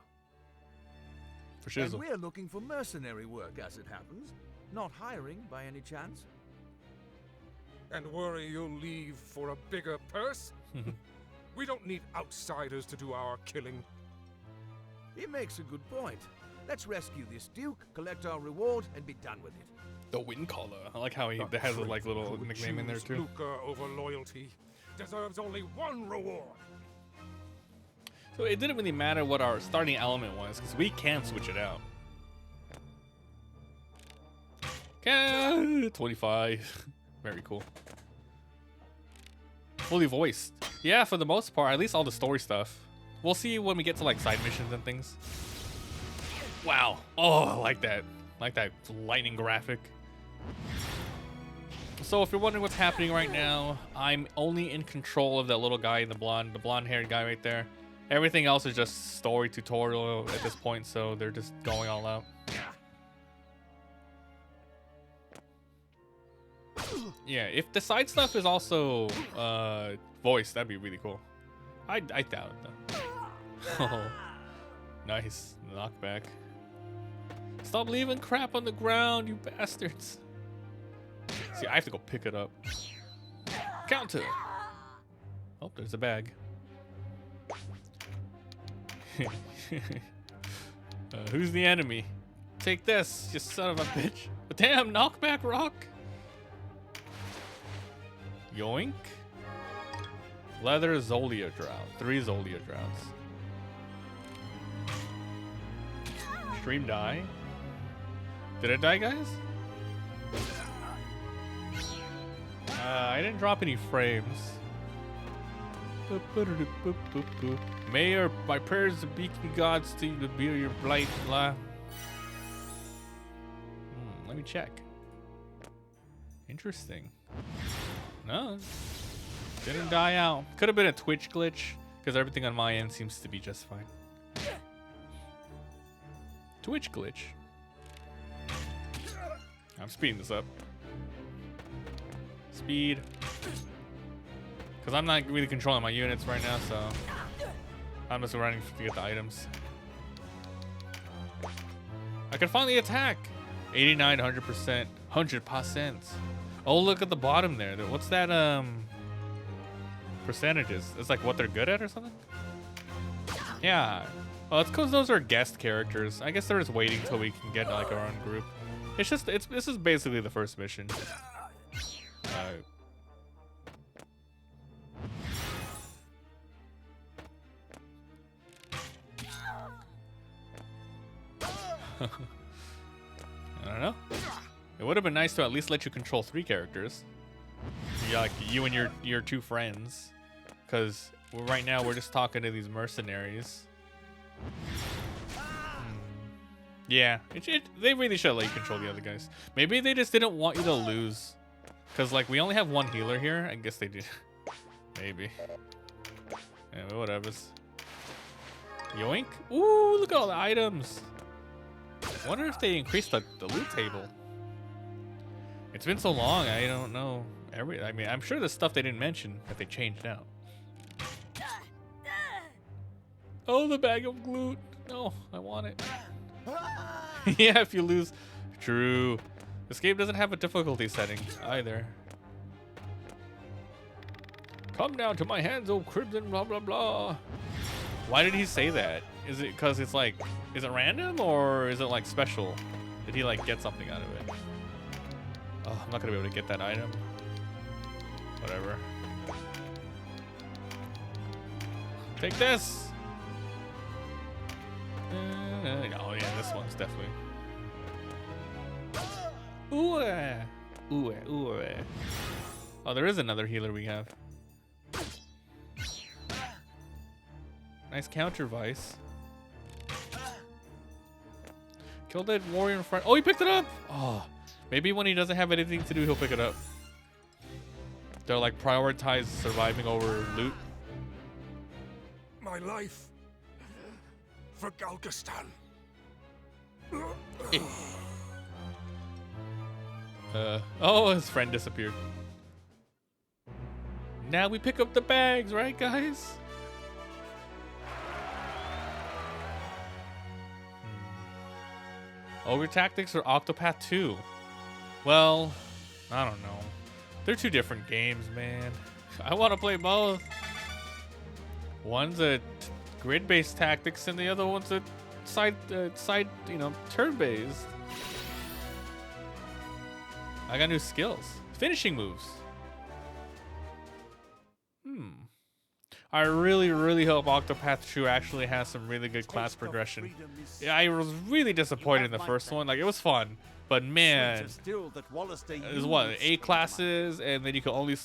For shizzle. And we're looking for mercenary work, as it happens. Not hiring, by any chance. And worry you'll leave for a bigger purse? We don't need outsiders to do our killing. He makes a good point. Let's rescue this Duke, collect our reward, and be done with it. The Wind Caller. I like how he has a like little nickname in there too. Lucre over loyalty deserves only one reward. So it didn't really matter what our starting element was, because we can switch it out. 25. Very cool. Fully voiced. Yeah, for the most part, at least all the story stuff. We'll see when we get to like side missions and things. Wow. Oh, I like that. Like that lightning graphic. So if you're wondering what's happening right now, I'm only in control of that little guy, the blonde-haired guy right there. Everything else is just story tutorial at this point, so they're just going all out. Yeah, if the side stuff is also voiced, that'd be really cool. I doubt it though. Oh, nice knockback. Stop leaving crap on the ground, you bastards. See, I have to go pick it up. Counter. Oh, there's a bag. Who's the enemy? Take this, you son of a bitch. Damn, knockback rock. Yoink. Leather Zolia Drought. 3 Zolia Droughts. Stream die. Did it die, guys? I didn't drop any frames. May my prayers be gods to be your blight. Blah. Let me check. Interesting. No, didn't die out. Could have been a Twitch glitch because everything on my end seems to be just fine. Twitch glitch. I'm speeding this up. Speed. Because I'm not really controlling my units right now, so I'm just running to get the items. I can finally attack. 89, 100%, 100%. Oh, look at the bottom there. What's that, percentages? It's like what they're good at or something? Yeah. Well, it's because those are guest characters. I guess they're just waiting till we can get like our own group. It's just, this is basically the first mission. I don't know. It would have been nice to at least let you control 3 characters. Yeah, like you and your 2 friends. Because right now we're just talking to these mercenaries. Yeah, they really should let you control the other guys. Maybe they just didn't want you to lose. Because like we only have 1 healer here. I guess they did. Maybe. Yeah, but whatever's. Yoink. Ooh, look at all the items. I wonder if they increased the loot table. It's been so long, I don't know. I mean, I'm sure there's stuff they didn't mention that they changed out. Oh, the bag of glute. No, I want it. Yeah, if you lose. True. This game doesn't have a difficulty setting either. Come down to my hands, oh crimson, blah, blah, blah. Why did he say that? Is it because it's like, is it random or is it like special? Did he like get something out of it? Oh, I'm not gonna be able to get that item. Whatever. Take this! Oh yeah, this one's definitely. Ooh, ooh, ooh. Oh, there is another healer we have. Nice counter vice. Kill that warrior in front. Oh, he picked it up! Oh, maybe when he doesn't have anything to do, he'll pick it up. They're like prioritize surviving over loot. My life for Galgastan. Oh, his friend disappeared. Now we pick up the bags, right, guys? Ogre Tactics or Octopath 2? Well, I don't know. They're 2 different games, man. I want to play both. One's a grid-based tactics, and the other one's a side, you know, turn-based. I got new skills. Finishing moves. I really, really hope Octopath 2 actually has some really good class progression. Yeah, I was really disappointed in the first one. Like, it was fun, but man, there's what, 8 classes, and then you can only,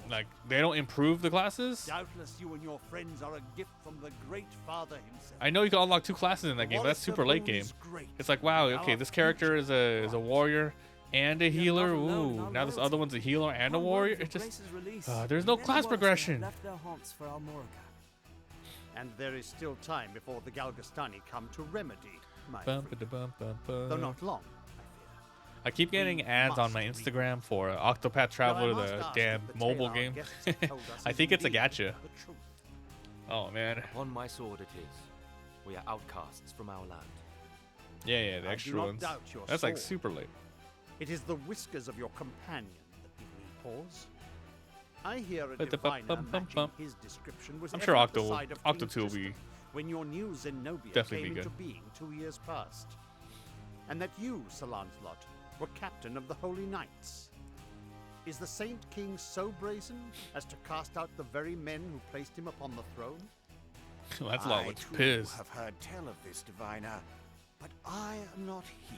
like, they don't improve the classes? Doubtless you and your friends are a gift from the great father himself. I know you can unlock 2 classes in that game, but that's super late game. It's like, wow, okay, this character is a warrior. and a We are healer. not alone in Ooh, our now this loyalty. other one's a healer and a Upon word warrior. of your It just Grace's release, there's no many class warriors have progression. left their haunts for Almorica. And there is still time before the Galgastani come to remedy my Bum, freedom. ba-da-bum, bum, bum. Though not long, I I keep getting We ads on my must read. Instagram for Octopath Traveler, must the ask damn if the mobile tale our game. guests have told us I is think it's a indeed gacha. the truth. Oh man. Upon my sword it is. We are outcasts from our land. Yeah, the I do extra not ones. doubt your That's like sword. super late. It is the whiskers of your companion that give me pause. I hear a Ba-da-bum, diviner bum, bum, matching bum. his description was I'm ever sure at the Octo side of Octo King 2 will be Tristan when your new Zenobia definitely came be into good. being 2 years past, and that you, Sir Lancelot, were captain of the Holy Knights. Is the Saint King so brazen as to cast out the very men who placed him upon the throne? That's a I lot of too piss. have heard tell of this diviner, but I am not he.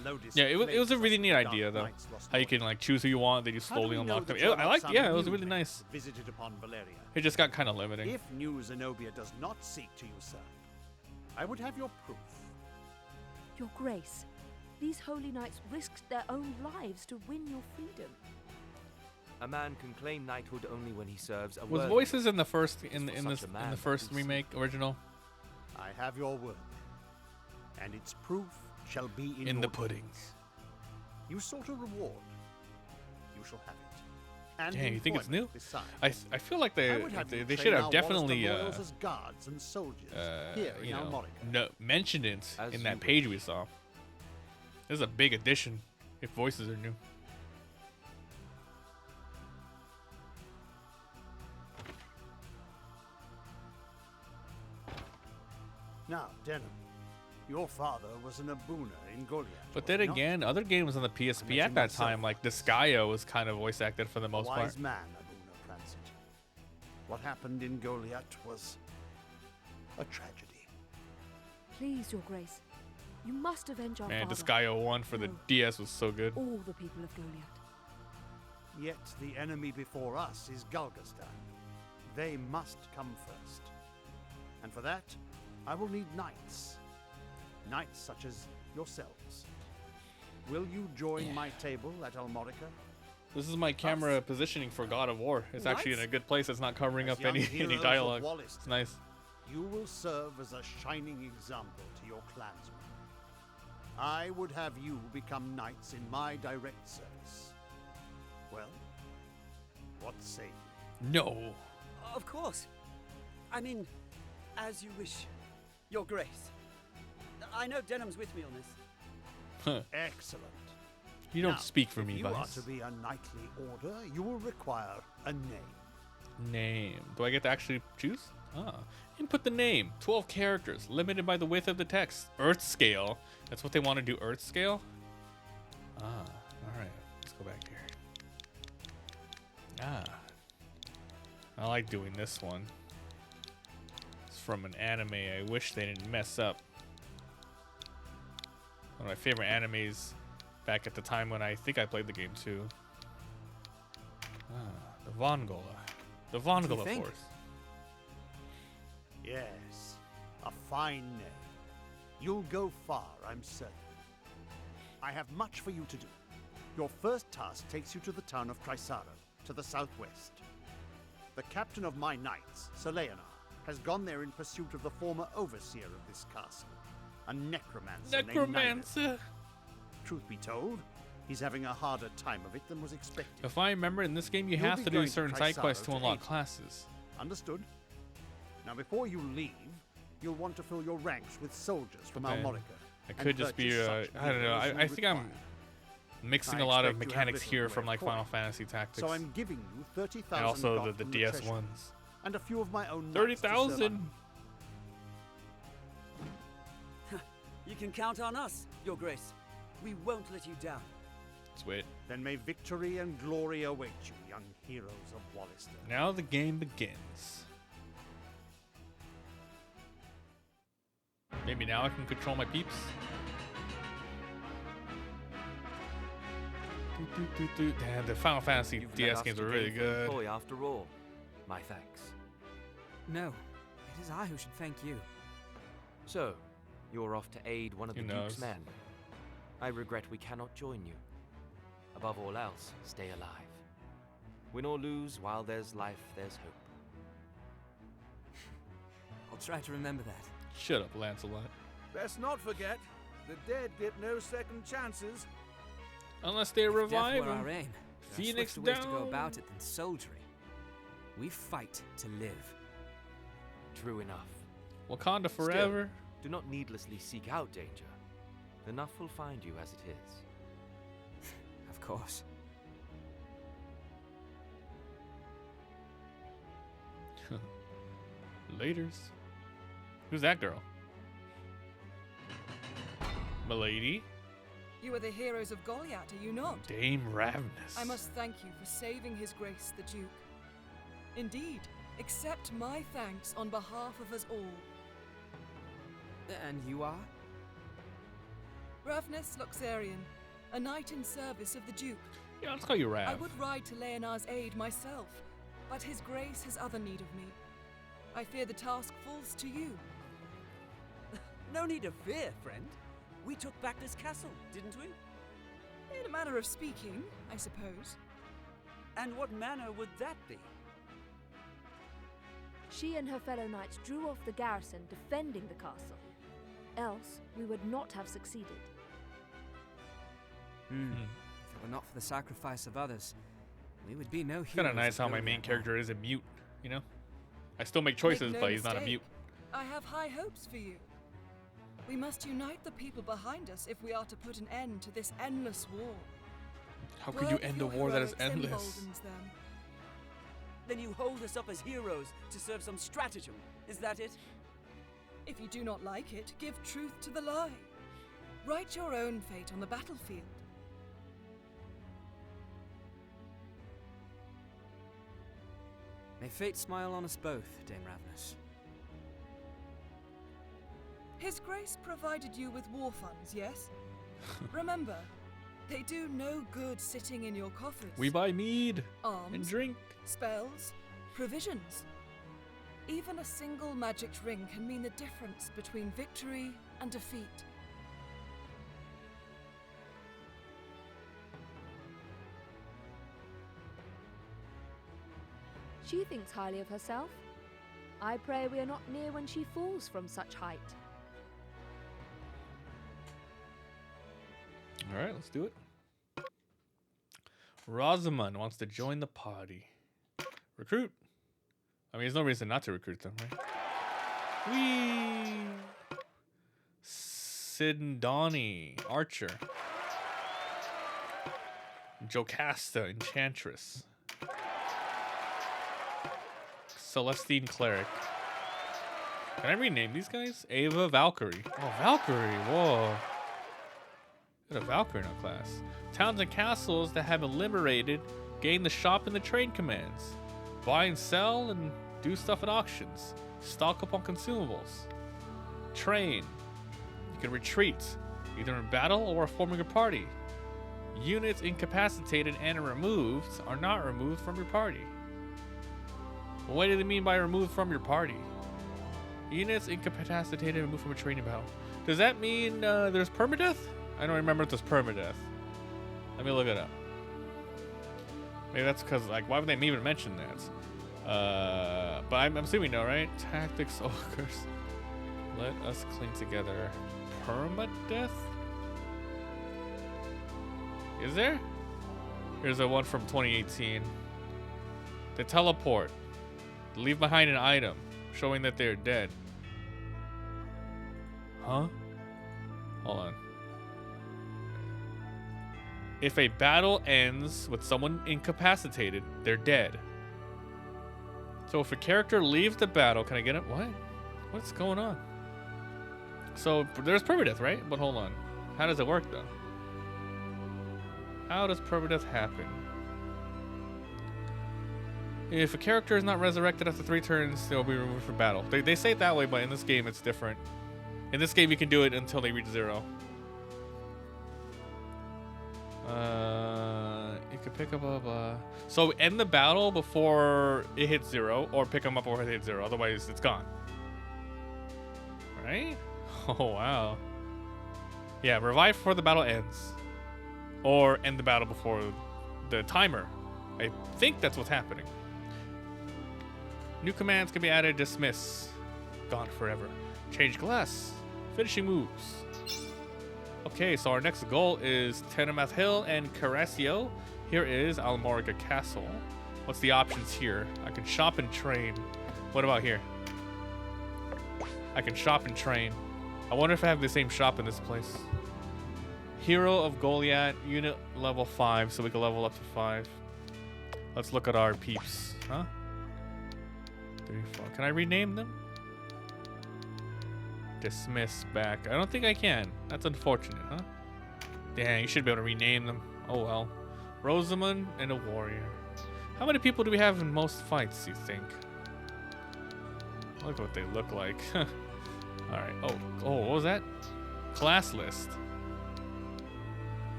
Lodis Yeah, it was plagues a us really with neat dark idea though. nights lost How you loyalty. can like choose who you want, then you How do slowly we know unlock them. that you are I not like, some yeah, it was new really man nice. Visited upon Valeria. It just got kind of limiting. If new Zenobia does not seek to usurp, I would have your proof. Your Grace, these holy knights risked their own lives to win your freedom. A man can claim knighthood only when he serves a Was worthy voices lord. in the first It is in for in such this a in man the to first do so. remake original? I have your word, and its proof shall be in In your the pudding. deeds. You sought a reward. You shall have it. And Dang, you think it's new? employment besides. I feel like I would have you they train should our have definitely Wallister loyals as guards and soldiers here in you know Almorica. no, mentioned it As in you that wish. page we saw. This is a big addition if voices are new. Now, Denham, your father was an Abuna in Goliath. But was then he not? again, other games on the PSP met at him that myself time, like once. Disgaea was kind of voice acted for the A most wise part. man, Abuna Prancet. What happened in Goliath was a tragedy. Please, Your Grace, you must avenge our Man, father. Disgaea 1 for the No. DS was so good. All the people of Goliath. Yet the enemy before us is Galgastan. They must come first. And for that, I will need knights. Knights such as yourselves. Will you join my table at Almorica? This is my camera positioning for God of War. It's actually in a Knights? good place. It's not covering As up any young heroes of dialogue. Wallister, It's nice. You will serve as a shining example to your clansmen. I would have you become knights in my direct service. Well, what say you? No. Of course. I mean, as you wish, Your Grace. I know Denham's with me on this. Excellent. You don't Now, speak for if me, you are Vice. to be a knightly order, you will require a name. Name. Do I get to actually choose? Ah. Input the name. 12 characters. Limited by the width of the text. Earth scale. That's what they want to do. Earth scale? Ah. Alright. Let's go back here. Ah. I like doing this one. It's from an anime I wish they didn't mess up. One of my favorite animes back at the time when I think I played the game too. Ah, the Vongola. The Vongola think? Force. Yes, a fine name. You'll go far, I'm certain. I have much for you to do. Your first task takes you to the town of Trisaro, to the southwest. The captain of my knights, Sir Leonard, has gone there in pursuit of the former overseer of this castle, a necromancer named Nigel. Necromancer. Truth be told, he's having a harder time of it than was expected. If I remember, in this game you You'll have be to do going to certain side Trisaro quests to to unlock aid him. classes. Understood? Now, before you leave, you'll want to fill your ranks with soldiers from Okay. Almorica. It and could just be, purchase such I don't know. gear as you I think I'm require. mixing I a lot of expect you have mechanics little here in the from way like of Final coin. Fantasy Tactics. So I'm giving you 30,000 and also gold the from DS treasury, ones. and a few of my own knights to serve 30,000. under. You can count on us, Your Grace. We won't let you down. Sweet. Then may victory and glory await you, young heroes of Wallister. Now the game begins. Maybe now I can control my peeps. Damn, the Final Fantasy You've led DS us games to are really gainful good. employ after all. My thanks. No, it is I who should thank you. So, you're off to aid one of Who the knows? Duke's men. I regret we cannot join you. Above all else, stay alive. Win or lose, while there's life, there's hope. I'll try to remember that. Shut up, Lancelot. Best not forget, the dead get no second chances. Unless they If revive death were him. our aim, there are Phoenix swifter ways to go down. about it than soldiery. We fight to live. True enough. Wakanda forever. Do not needlessly seek out danger. Enough will find you as it is. Of course. Laters. Who's that girl? Milady? You are the heroes of Goliath, are you not? Dame Ravnus. I must thank you for saving His Grace the Duke. Indeed, accept my thanks on behalf of us all. And you are? Ravnus Loxarian, a knight in service of the Duke. Yeah, let's call you Rav. I would ride to Leonar's aid myself, but His Grace has other need of me. I fear the task falls to you. No need of fear, friend. We took back this castle, didn't we? In a manner of speaking, I suppose. And what manner would that be? She and her fellow knights drew off the garrison defending the castle. Else, we would not have succeeded. If it were not for the sacrifice of others, we would be no heroes. It's kind of nice of how my main Goliath. character is a mute, you know? I still make choices, Make no but he's not a mistake, mute. I have high hopes for you. We must unite the people behind us if we are to put an end to this endless war. How could you Word of end a your war that is heroics endless? emboldens them. Then you hold us up as heroes to serve some stratagem, is that it? If you do not like it, give truth to the lie. Write your own fate on the battlefield. May fate smile on us both, Dame Ravnus. His Grace provided you with war funds, yes? Remember, they do no good sitting in your coffers. We buy mead Arms, and drink. spells, provisions. Even a single magic ring can mean the difference between victory and defeat. She thinks highly of herself. I pray we are not near when she falls from such height. All right, let's do it. Rosamund wants to join the party. Recruit. I mean, there's no reason not to recruit them, right? Whee! Sindani, Archer. Jocasta, Enchantress. Celestine, Cleric. Can I rename these guys? Ava, Valkyrie. Oh, Valkyrie, whoa. Got a Valkyrie in our class. Towns and castles that have been liberated gain the shop and the trade commands. Buy and sell and do stuff at auctions. Stock up on consumables. Train. You can retreat, either in battle or forming a party. Units incapacitated and removed are not removed from your party. What do they mean by removed from your party? Units incapacitated and removed from a training battle. Does that mean there's permadeath? I don't remember if there's permadeath. Let me look it up. Maybe that's because, like, why would they even mention that? But I'm assuming no, right? Tactics Ogres. Let us cling together. Permadeath? Is there? Here's a one from 2018. They teleport. Leave behind an item, showing that they're dead. Huh? Hold on. If a battle ends with someone incapacitated, they're dead. So if a character leaves the battle, can I get it? What? What's going on? So there's permadeath, right? But hold on. How does it work though? How does permadeath happen? If a character is not resurrected after 3 turns, they'll be removed from battle. They say it that way, but in this game it's different. In this game you can do it until they reach 0. You can pick up a... So end the battle before it hits 0, or pick them up before it hits 0. Otherwise, it's gone. Right? Oh, wow. Yeah, revive before the battle ends. Or end the battle before the timer. I think that's what's happening. New commands can be added. Dismiss. Gone forever. Change class. Finishing moves. Okay, so our next goal is Tenemath Hill and Carasio. Here is Almorica Castle. What's the options here? I can shop and train. What about here? I can shop and train. I wonder if I have the same shop in this place. Hero of Goliath, unit level 5, so we can level up to 5. Let's look at our peeps. Huh? 3, 4. Can I rename them? Dismiss back. I don't think I can. That's unfortunate, huh? Dang, you should be able to rename them. Oh well. Rosamund and a warrior. How many people do we have in most fights, you think? Look what they look like. Alright. Oh, what was that? Class list.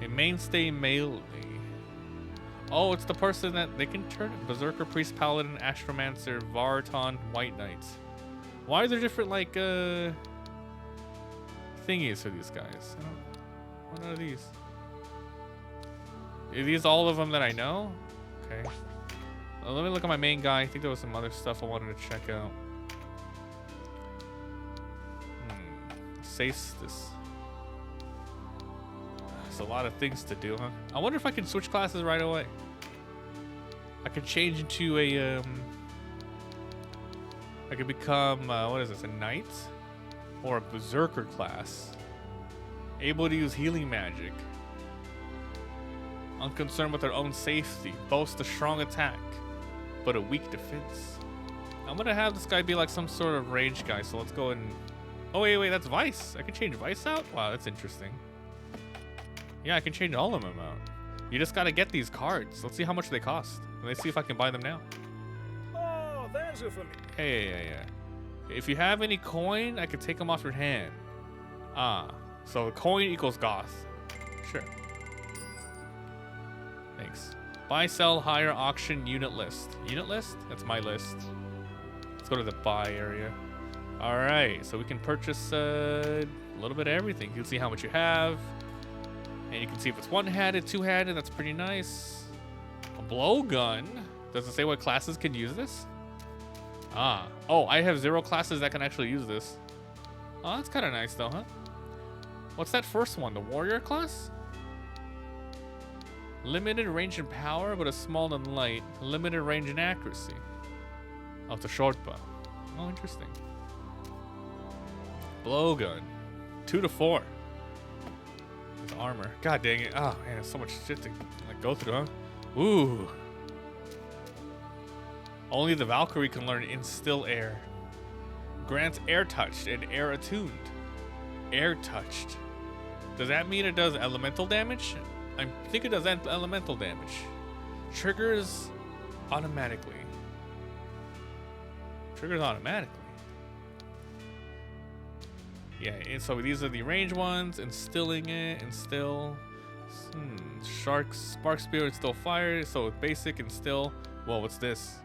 A mainstay melee. Oh, it's the person that they can turn Berserker, Priest, Paladin, Astromancer, Varton, White Knight. Why are there different, like, thingies for these guys? What are these? Are these all of them that I know? Okay. Let me look at my main guy. I think there was some other stuff I wanted to check out. This. There's a lot of things to do, huh? I wonder if I can switch classes right away. I could change into a, I could become, what is this, a knight? Or a berserker class. Able to use healing magic. Unconcerned with their own safety. Boast a strong attack, but a weak defense. I'm gonna have this guy be like some sort of range guy, so let's go and... Oh, wait, that's Vice. I can change Vice out? Wow, that's interesting. Yeah, I can change all of them out. You just gotta get these cards. Let's see how much they cost. Let's see if I can buy them now. Oh, there's a familiar. Hey. If you have any coin, I can take them off your hand. Ah, so coin equals goth. Sure. Thanks. Buy, sell, hire, auction, unit list. Unit list? That's my list. Let's go to the buy area. All right, so we can purchase a little bit of everything. You can see how much you have. And you can see if it's one-handed, two-handed. That's pretty nice. A blowgun. Does it say what classes can use this? Ah. Oh, I have 0 classes that can actually use this. Oh, that's kind of nice though, huh? What's that first one? The warrior class? Limited range and power, but a small and light. Limited range and accuracy. Oh, it's a short bow. Oh, interesting. Blowgun. 2 to 4. It's armor. God dang it. Oh, man, so much shit to like go through, huh? Ooh. Only the Valkyrie can learn Instill Air. Grants Air Touched and Air Attuned. Air Touched. Does that mean it does elemental damage? I think it does elemental damage. Triggers automatically. Triggers automatically. Yeah, and so these are the range ones. Instilling it, instill. Spark Spear, instill fire. So basic, instill. Well, what's this?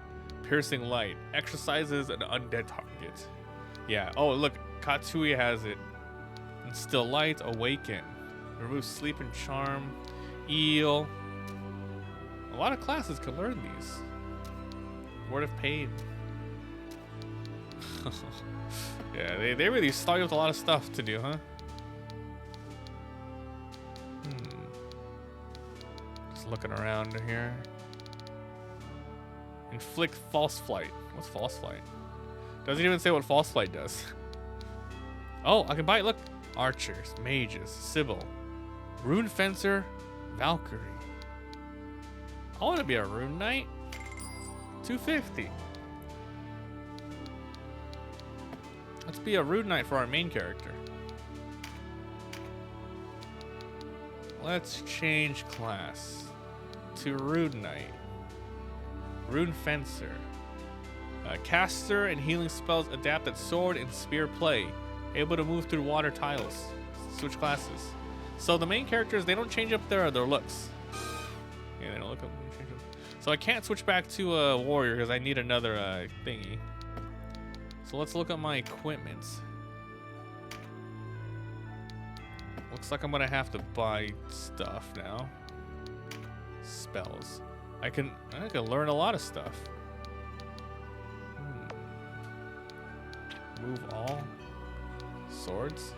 Piercing light. Exercises an undead target. Yeah. Oh, look. Katsui has it. Instill light, awaken. Remove sleep and charm. Eel. A lot of classes can learn these. Word of pain. Yeah, they really start you with a lot of stuff to do, huh? Just looking around here. Inflict false flight. What's false flight? Doesn't even say what false flight does. Oh, I can buy it. Look. Archers, mages, Sybil, rune fencer, Valkyrie. I want to be a rune knight. 250. Let's be a rune knight for our main character. Let's change class to rune knight. Rune fencer. Caster and healing spells adapt at sword and spear play. Able to move through water tiles. Switch classes. So the main characters, they don't change up their looks. Yeah, they don't look up. So I can't switch back to a warrior because I need another thingy. So let's look at my equipment. looks like I'm gonna have to buy stuff now. Spells. I can learn a lot of stuff. Move all. Swords.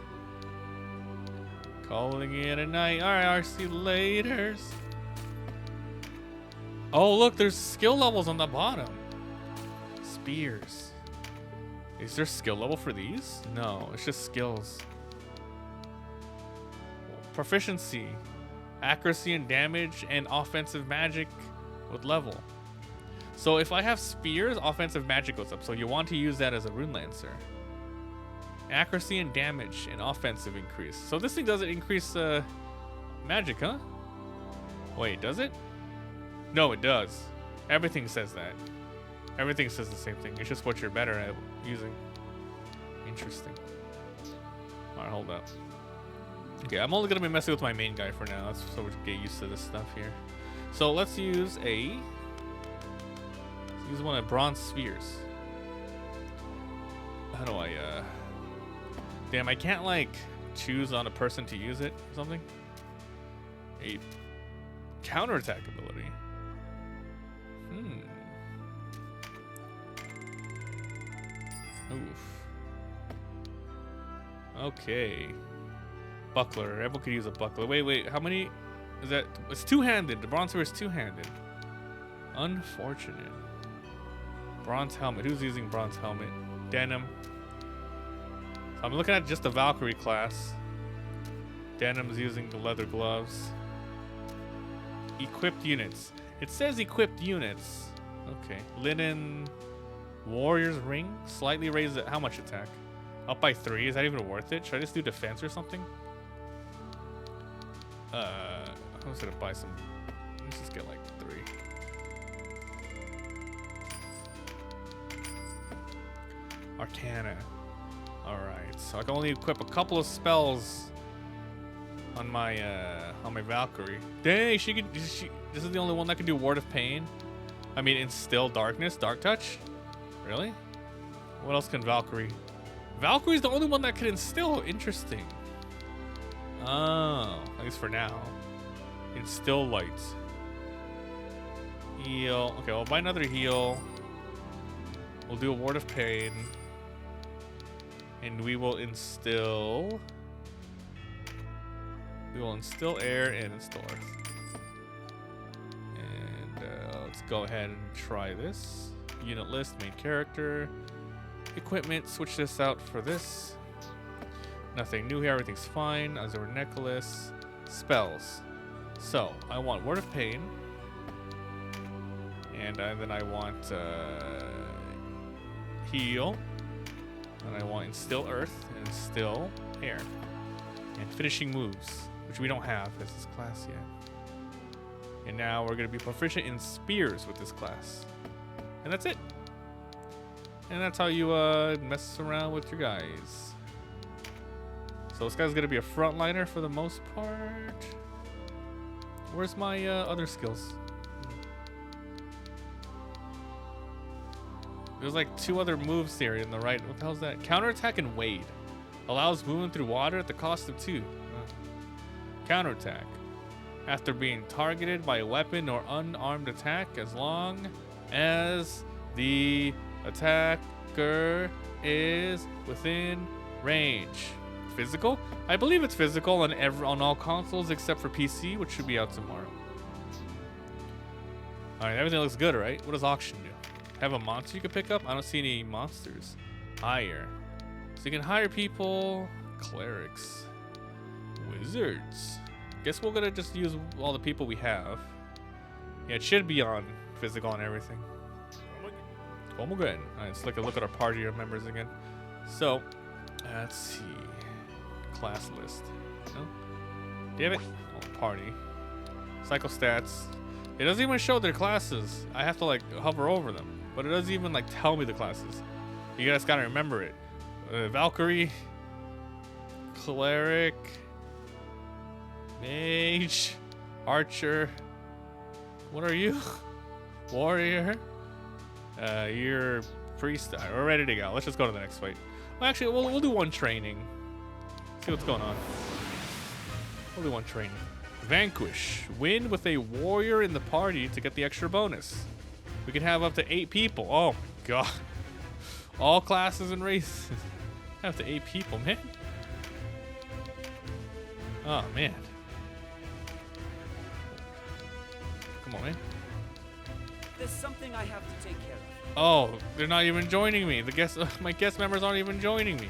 Calling it a night. Alright, I'll see you later. Oh, look, there's skill levels on the bottom. Spears. Is there skill level for these? No, it's just skills. Proficiency. Accuracy and damage and offensive magic with level. So if I have spears, offensive magic goes up. So you want to use that as a rune lancer. Accuracy and damage and offensive increase. So this thing doesn't increase magic, huh? Wait, does it? No, it does. Everything says that. Everything says the same thing. It's just what you're better at using. Interesting. Alright, hold up. Okay, I'm only gonna be messing with my main guy for now. That's so we can get used to this stuff here. So let's use one of bronze spheres. How do I damn, I can't like choose on a person to use it or something. A counterattack ability. Oof. Okay. Buckler. Everyone could use a buckler. Wait. How many is that? It's two-handed. The bronze sword is two-handed. Unfortunate. Bronze helmet. Who's using bronze helmet? Denim. So I'm looking at just the Valkyrie class. Denim's using the leather gloves. Equipped units. It says equipped units. Okay. Linen. Warrior's ring. Slightly raise it. How much attack? Up by 3. Is that even worth it? Should I just do defense or something? I'm just gonna buy some. Let's just get like 3. Arcana. Alright, so I can only equip a couple of spells on my Valkyrie. Dang, this is the only one that can do Ward of Pain. I mean, Instill Darkness, Dark Touch. Really? What else can Valkyrie? Valkyrie's the only one that can instill. Interesting. Oh, at least for now. Instill light. Heal. Okay, we'll buy another heal. We'll do a Ward of Pain. And we will instill. We will instill air and instill earth. And let's go ahead and try this. Unit list, main character. Equipment, switch this out for this. Nothing new here, everything's fine. Azure necklace. Spells. So, I want Word of Pain. And then I want Heal. And I want Instill Earth and Instill Air. And finishing moves, which we don't have as this class yet. And now we're going to be proficient in spears with this class. And that's it. And that's how you mess around with your guys. So this guy's going to be a frontliner for the most part. Where's my other skills? There's like 2 other moves here in the right. What the hell's that? Counterattack and Wade. Allows movement through water at the cost of 2. Counterattack. After being targeted by a weapon or unarmed attack, as long as the attacker is within range. Physical? I believe it's physical on all consoles except for PC, which should be out tomorrow. Alright, everything looks good, right? What does auction do? Have a monster you can pick up? I don't see any monsters. Hire. So you can hire people, clerics, wizards. Guess we're gonna just use all the people we have. Yeah, it should be on physical and everything. Oh my god. Alright, let's look at our party members again. So, let's see. Class list. No? Damn it. Oh, party. Cycle stats. It doesn't even show their classes. I have to like hover over them. But it doesn't even like tell me the classes. You guys gotta remember it. Valkyrie. Cleric. Mage. Archer. What are you? Warrior. You're priest. We're ready to go. Let's just go to the next fight. Well, actually, we'll do one training. See what's going on. Only one training. Vanquish. Win with a warrior in the party to get the extra bonus. We can have up to 8 people. Oh, God. All classes and races. Up to 8 people, man. Oh, man. Come on, man. There's something I have to take care of. Oh, they're not even joining me. My guest members aren't even joining me.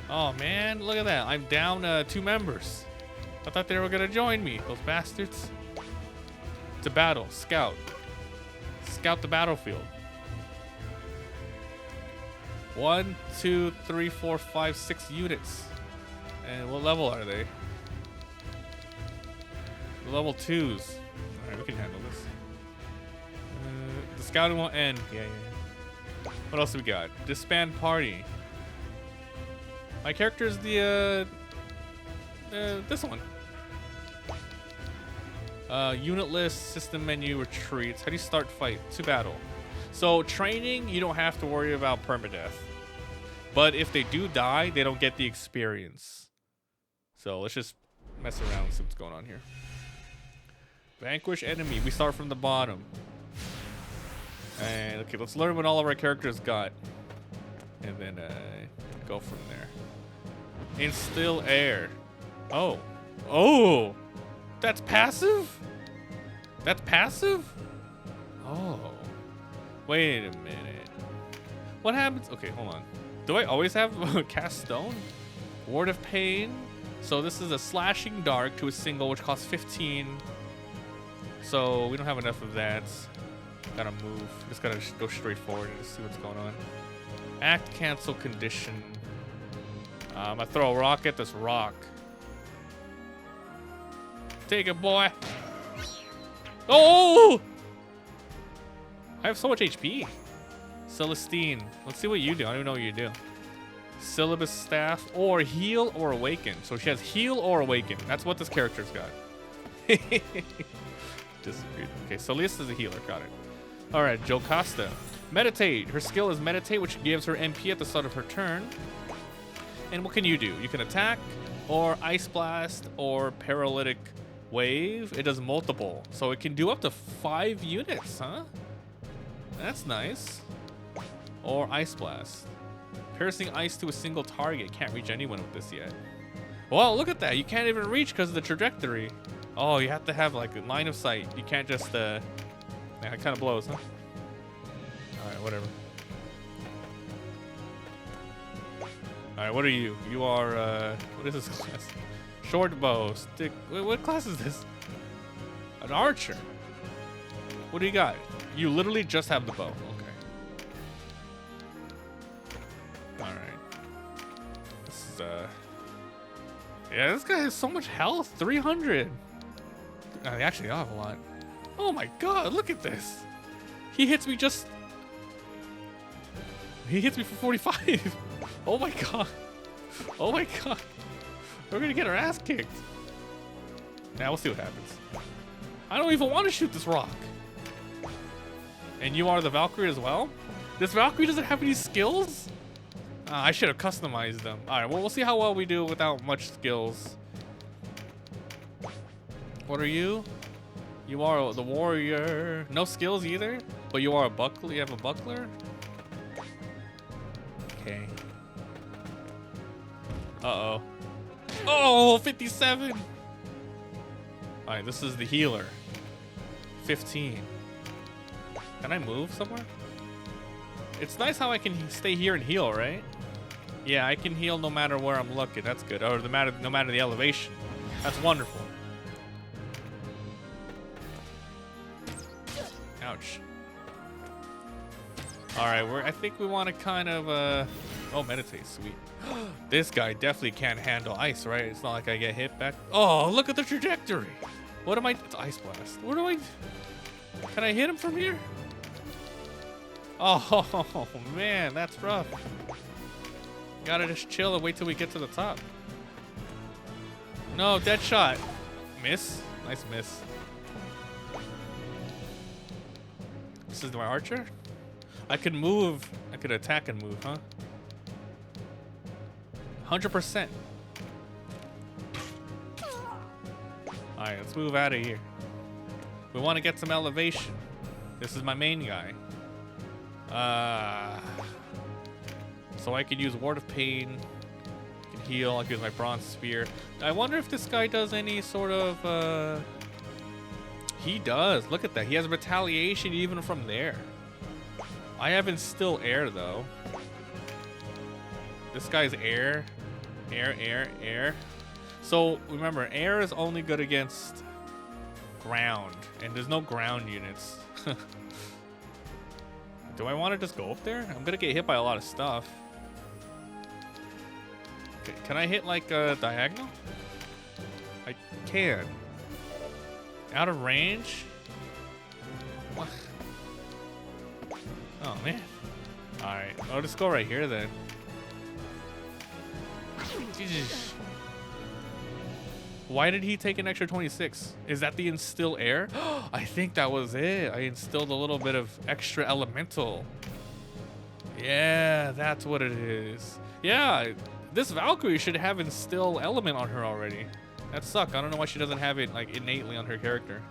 Oh, man. Look at that. I'm down 2 members. I thought they were going to join me. Those bastards. To battle. Scout. Scout the battlefield. 1, 2, 3, 4, 5, 6 units. And what level are they? Level 2s. Alright, we can handle this. The scouting won't end. Yeah. What else do we got? Disband party. My character is the this one. Unit list, system menu, retreats. How do you start fight? To battle. So training, you don't have to worry about permadeath. But if they do die, they don't get the experience. So let's just mess around and see what's going on here. Vanquish enemy. We start from the bottom. And okay, let's learn what all of our characters got. And then go from there. Instill air. Oh. Oh! That's passive? That's passive? Oh. Wait a minute. What happens? Okay, hold on. Do I always have cast stone? Ward of pain. So this is a slashing dark to a single, which costs 15. So we don't have enough of that. Gotta move. Just gotta go straight forward and just see what's going on. Act cancel condition. I throw a rock at this rock. Take it, boy. Oh! I have so much HP. Celestine. Let's see what you do. I don't even know what you do. Syllabus staff or heal or awaken. So she has heal or awaken. That's what this character's got. Disappeared. Okay, so Liz is a healer. Got it. All right, Jocasta. Meditate. Her skill is meditate, which gives her MP at the start of her turn. And what can you do? You can attack or ice blast or paralytic wave. It does multiple. So it can do up to 5 units, huh? That's nice. Or ice blast. Piercing ice to a single target. Can't reach anyone with this yet. Well, look at that. You can't even reach because of the trajectory. Oh, you have to have like a line of sight. You can't just man, it kind of blows, huh? All right, whatever. All right, what are you? You are what is this class? Short bow. Stick. Wait, what class is this? An archer. What do you got? You literally just have the bow. Okay. All right. This is yeah, this guy has so much health. 300. They actually have a lot. Oh my god, look at this. He hits me just... He hits me for 45. Oh my god. Oh my god. We're gonna get our ass kicked. Now we'll see what happens. I don't even want to shoot this rock. And you are the Valkyrie as well? This Valkyrie doesn't have any skills? I should have customized them. Alright, well, we'll see how well we do without much skills. What are you? You are the warrior. No skills either, but you are a buckler. You have a buckler? Okay. Uh-oh. Oh, 57! Alright, this is the healer. 15. Can I move somewhere? It's nice how I can stay here and heal, right? Yeah, I can heal no matter where I'm looking. That's good. Or no matter the elevation. That's wonderful. Ouch. All right, I think we want to kind of oh, meditate, sweet. This guy definitely can't handle ice, right? It's not like I get hit back. Oh, look at the trajectory. What am I? It's ice blast. Where do I? Can I hit him from here? Oh man, that's rough. Gotta just chill and wait till we get to the top. No, dead shot. Miss. Nice miss. This is my archer? I could move. I could attack and move, huh? 100%. Alright, let's move out of here. We want to get some elevation. This is my main guy. So I could use Ward of Pain. I can heal. I can use my Bronze Spear. I wonder if this guy does any sort of... He does. Look at that. He has retaliation even from there. I have Instill Air, though. This guy's air. Air. So, remember, air is only good against ground. And there's no ground units. Do I want to just go up there? I'm going to get hit by a lot of stuff. Okay, can I hit, like, diagonal? I can. Out of range? What? Oh, man. Alright, I'll just go right here, then. Why did he take an extra 26? Is that the Instill Air? I think that was it. I instilled a little bit of extra elemental. Yeah, that's what it is. Yeah, this Valkyrie should have Instill Element on her already. That sucks. I don't know why she doesn't have it like innately on her character.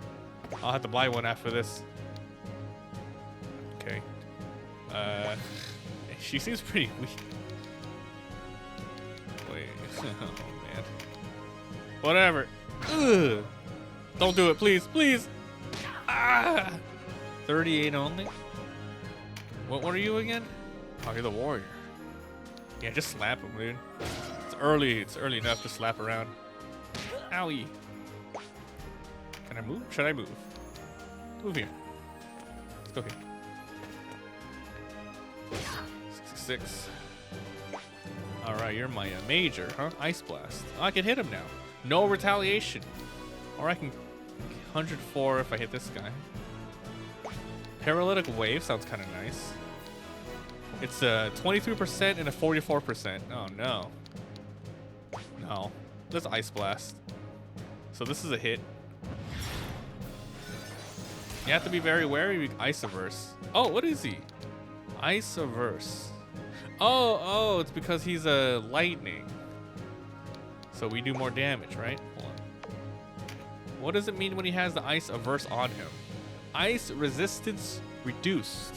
I'll have to buy one after this. Okay. She seems pretty weak. Wait. Oh, man. Whatever. Ugh. Don't do it, please. Please. Ah! 38 only? What are you again? Oh, you're the warrior. Yeah, just slap him, dude. It's early. It's early enough to slap around. Owie. Can I move? Should I move? Move here. Let's go here. 66. Alright, you're my major, huh? Ice Blast. Oh, I can hit him now. No retaliation. Or I can 104 if I hit this guy. Paralytic Wave sounds kind of nice. It's a 23% and a 44%. Oh, no. No. Let's Ice Blast. So this is a hit. You have to be very wary. Ice-averse. Oh, what is he? Ice-averse. Oh, it's because he's a lightning. So we do more damage, right? Hold on. What does it mean when he has the ice-averse on him? Ice resistance reduced.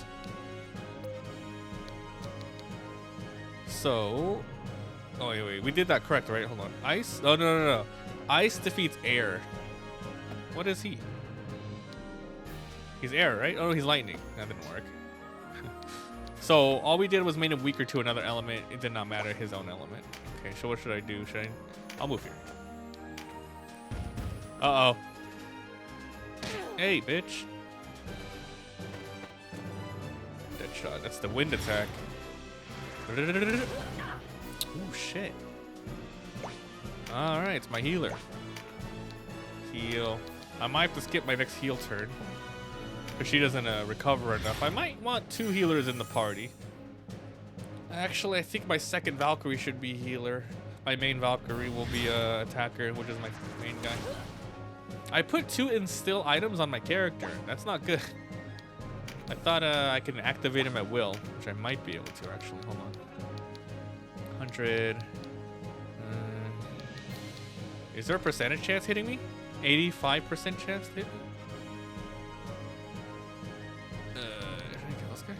So... Oh, wait. We did that correct, right? Hold on. Ice? Oh, no. Ice defeats air. What is he? He's air, right? Oh, he's lightning. That didn't work. So all we did was made him weaker to another element. It did not matter his own element. Okay, so what should I do? I'll move here. Uh-oh. Hey, bitch. Dead shot. That's the wind attack. Ooh, shit. Alright, it's my healer. Heal. I might have to skip my next heal turn. Because she doesn't recover enough. I might want 2 healers in the party. Actually, I think my second Valkyrie should be healer. My main Valkyrie will be attacker, which is my main guy. I put 2 instill items on my character. That's not good. I thought I could activate him at will, which I might be able to actually. Hold on. 100. Is there a percentage chance hitting me? 85% chance to hit me? Should I kill this guy?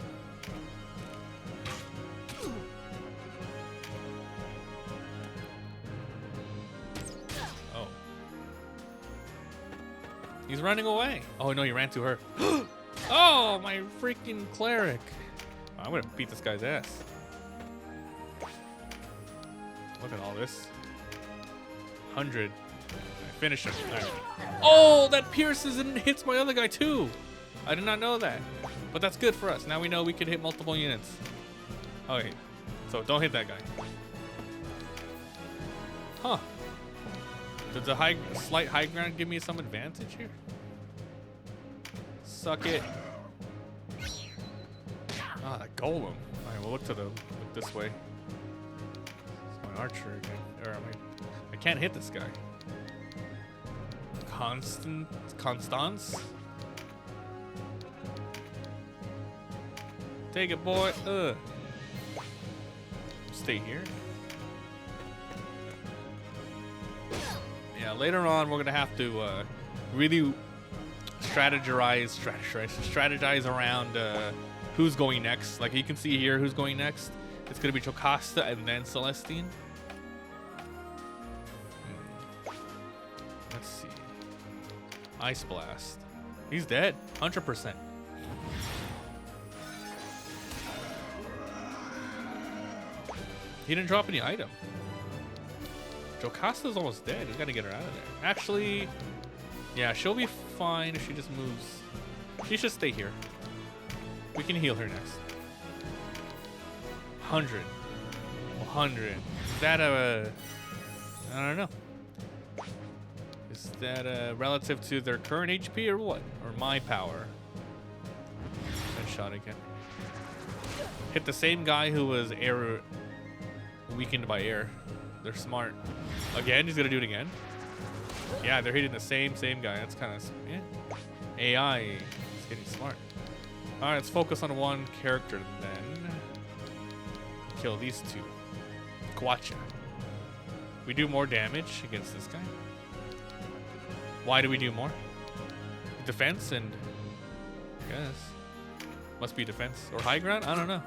Oh. He's running away. Oh no, he ran to her. Oh, my freaking cleric. I'm gonna beat this guy's ass. Look at all this. 100. I finish him. Right. Oh, that pierces and hits my other guy too. I did not know that. But that's good for us. Now we know we can hit multiple units. Okay. So don't hit that guy. Huh. Did the slight high ground give me some advantage here? Suck it. Ah, that golem. Alright, we'll look this way. It's my archer again. Or I can't hit this guy. Constance? Take it, boy. Stay here. Yeah, Yeah, later on we're gonna have to really strategize around who's going next. Like you can see here, who's going next. It's gonna be Jocasta and then Celestine. Let's see. Ice Blast. He's dead, 100%. He didn't drop any item. Jocasta's almost dead. We gotta get her out of there. Actually, yeah, she'll be fine if she just moves. She should stay here. We can heal her next. 100. 100. Is that a... I don't know. Is that relative to their current HP or what? Or my power? Headshot again. Hit the same guy who was air... weakened by air. They're smart. Again, he's gonna do it again. Yeah, they're hitting the same guy. That's kind of, yeah. AI is getting smart. All right, let's focus on one character then. Kill these two. Quacha. We do more damage against this guy. Why do we do more? Defense and, I guess. Must be defense or high ground. I don't know.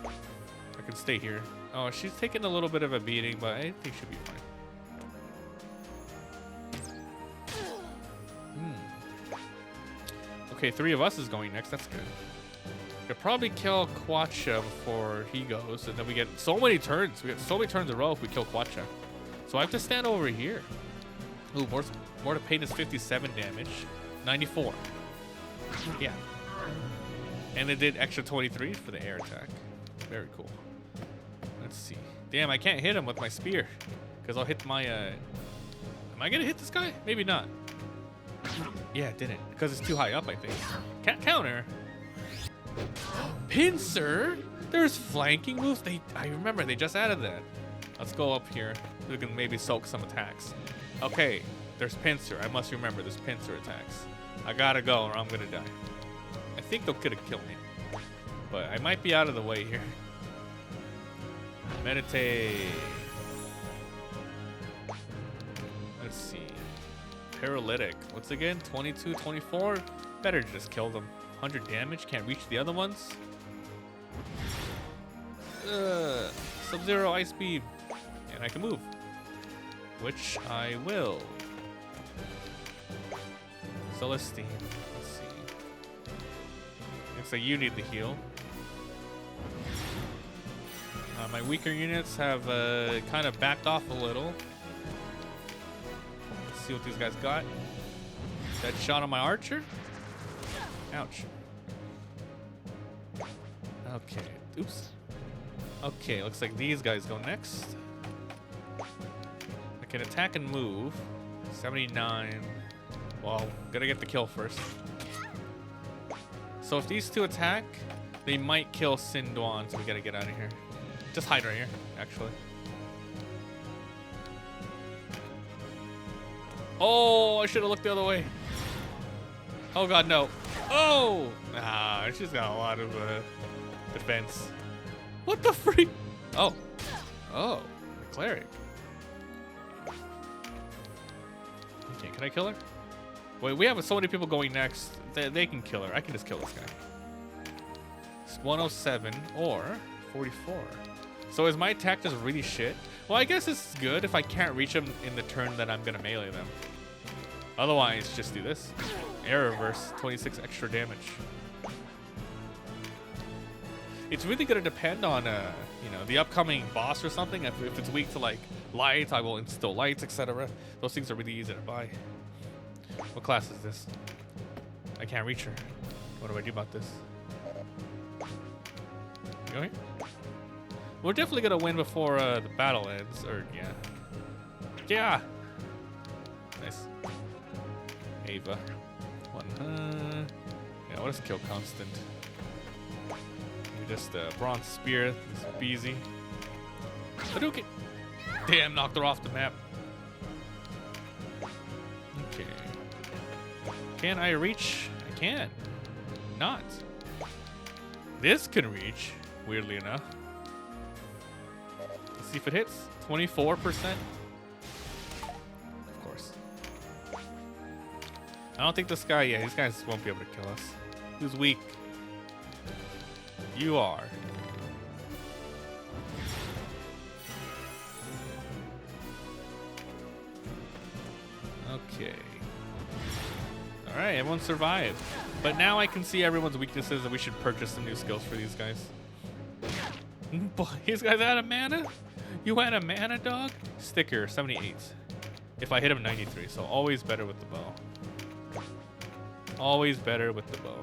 I can stay here. Oh, she's taking a little bit of a beating, but I think she'll be fine. Okay, 3 of us is going next. That's good. Could probably kill Quacha before he goes, and then we get so many turns. We get so many turns in a row if we kill Quacha. So I have to stand over here. Ooh, more to pain is 57 damage. 94. Yeah. And it did extra 23 for the air attack. Very cool. Let's see. Damn, I can't hit him with my spear. Because I'll hit my, Am I going to hit this guy? Maybe not. Yeah, it didn't. Because it's too high up, I think. Can't counter. Pincer? There's flanking moves? I remember, they just added that. Let's go up here. We can maybe soak some attacks. Okay, there's Pincer. I must remember there's Pincer attacks. I gotta go or I'm gonna die. I think they'll could have killed me. But I might be out of the way here. Meditate. Let's see. Paralytic. What's again? 22, 24? Better just kill them. 100 damage. Can't reach the other ones. Sub-Zero Ice Beam. And I can move. Which I will. Celestine. Let's see. Looks like you need the heal. My weaker units have kind of backed off a little. Let's see what these guys got. That shot on my archer. Ouch. Okay. Oops. Okay, looks like these guys go next. I can attack and move. 79. Well, gotta get the kill first. So if these two attack, they might kill Sinduan, so we gotta get out of here. Just hide right here, actually. Oh, I should have looked the other way. Oh god, no. Oh! Ah, she's got a lot of defense. What the freak? Oh. Oh, the cleric. Okay, can I kill her? Wait, we have so many people going next. They can kill her. I can just kill this guy. It's 107 or 44. So is my attack just really shit? Well, I guess it's good if I can't reach them in the turn that I'm gonna melee them. Otherwise, just do this. Air reverse, 26 extra damage. It's really gonna depend on, you know, the upcoming boss or something. If it's weak to like light, I will instill lights, etc. Those things are really easy to buy. What class is this? I can't reach her. What do I do about this? Go here. We're definitely gonna win before the battle ends, or yeah. Yeah. Nice. Ava. One. Yeah, what is kill constant? We just bronze spear. This Beezy. Hadouken. Damn, knocked her off the map. Okay. Can I reach? I can. Not. This can reach. Weirdly enough. Let's see if it hits. 24%. Of course. I don't think this guy, yeah, these guys won't be able to kill us. Who's weak? You are. Okay. Alright, everyone survived. But now I can see everyone's weaknesses and we should purchase some new skills for these guys. Boy, these guys had a mana? You had a mana, dog? Sticker, 78. If I hit him, 93. So always better with the bow. Always better with the bow.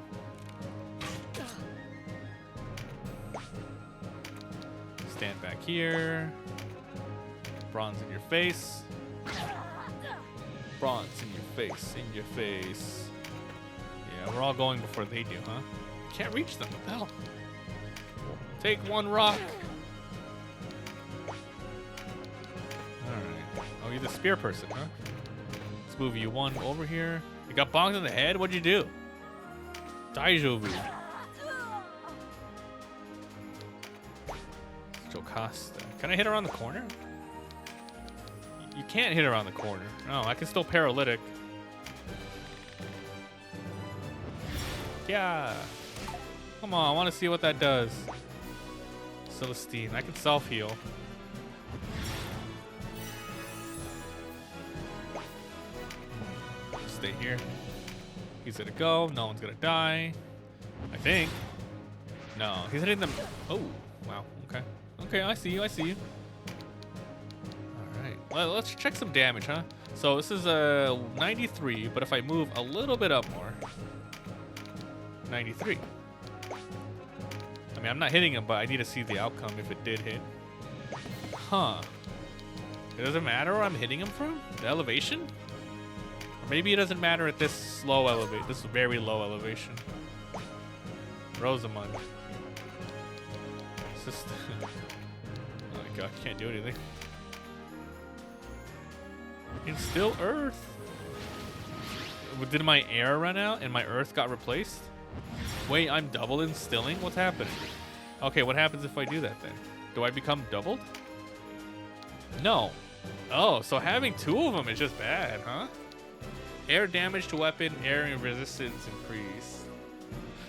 Stand back here. Bronze in your face. Bronze in your face, in your face. Yeah, we're all going before they do, huh? Can't reach them, what the hell? Take one rock. Alright. Oh, you're the spear person, huh? Let's move you one over here. You got bonked in the head? What'd you do? Daijobu. Jocasta. Can I hit around the corner? You can't hit around the corner. No, I can still paralytic. Yeah. Come on, I want to see what that does. Celestine, I can self-heal. Stay here. He's gonna go. No one's gonna die. I think. No, he's hitting them. Oh, wow. Okay. Okay, I see you. I see you. All right. Well, let's check some damage, huh? So this is a 93, but if I move a little bit up more, 93. I mean, I'm not hitting him, but I need to see the outcome if it did hit. Huh. It doesn't matter where I'm hitting him from? The elevation? Or maybe it doesn't matter at this low elevation. This very low elevation. Rosamund. It's just... oh my god, can't do anything. It's still Earth. Did my air run out and my Earth got replaced? Wait, I'm double instilling? What's happening? Okay, what happens if I do that then? Do I become doubled? No. Oh, so having two of them is just bad, huh? Air damage to weapon, air and resistance increase.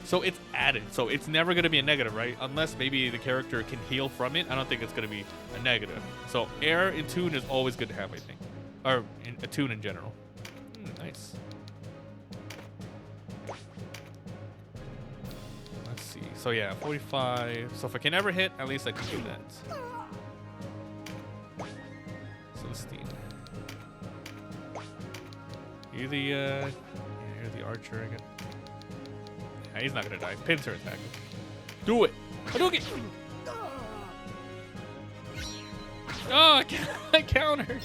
So it's added, so it's never going to be a negative, right? Unless maybe the character can heal from it. I don't think it's going to be a negative. So air in tune is always good to have, I think. Or a tune in general. Nice. Let's see. So yeah, 45. So if I can ever hit, at least I can do that. Celestine. You're the archer again. Yeah, he's not gonna die. Pincer attack. Do it. Hadouken! Oh, I countered.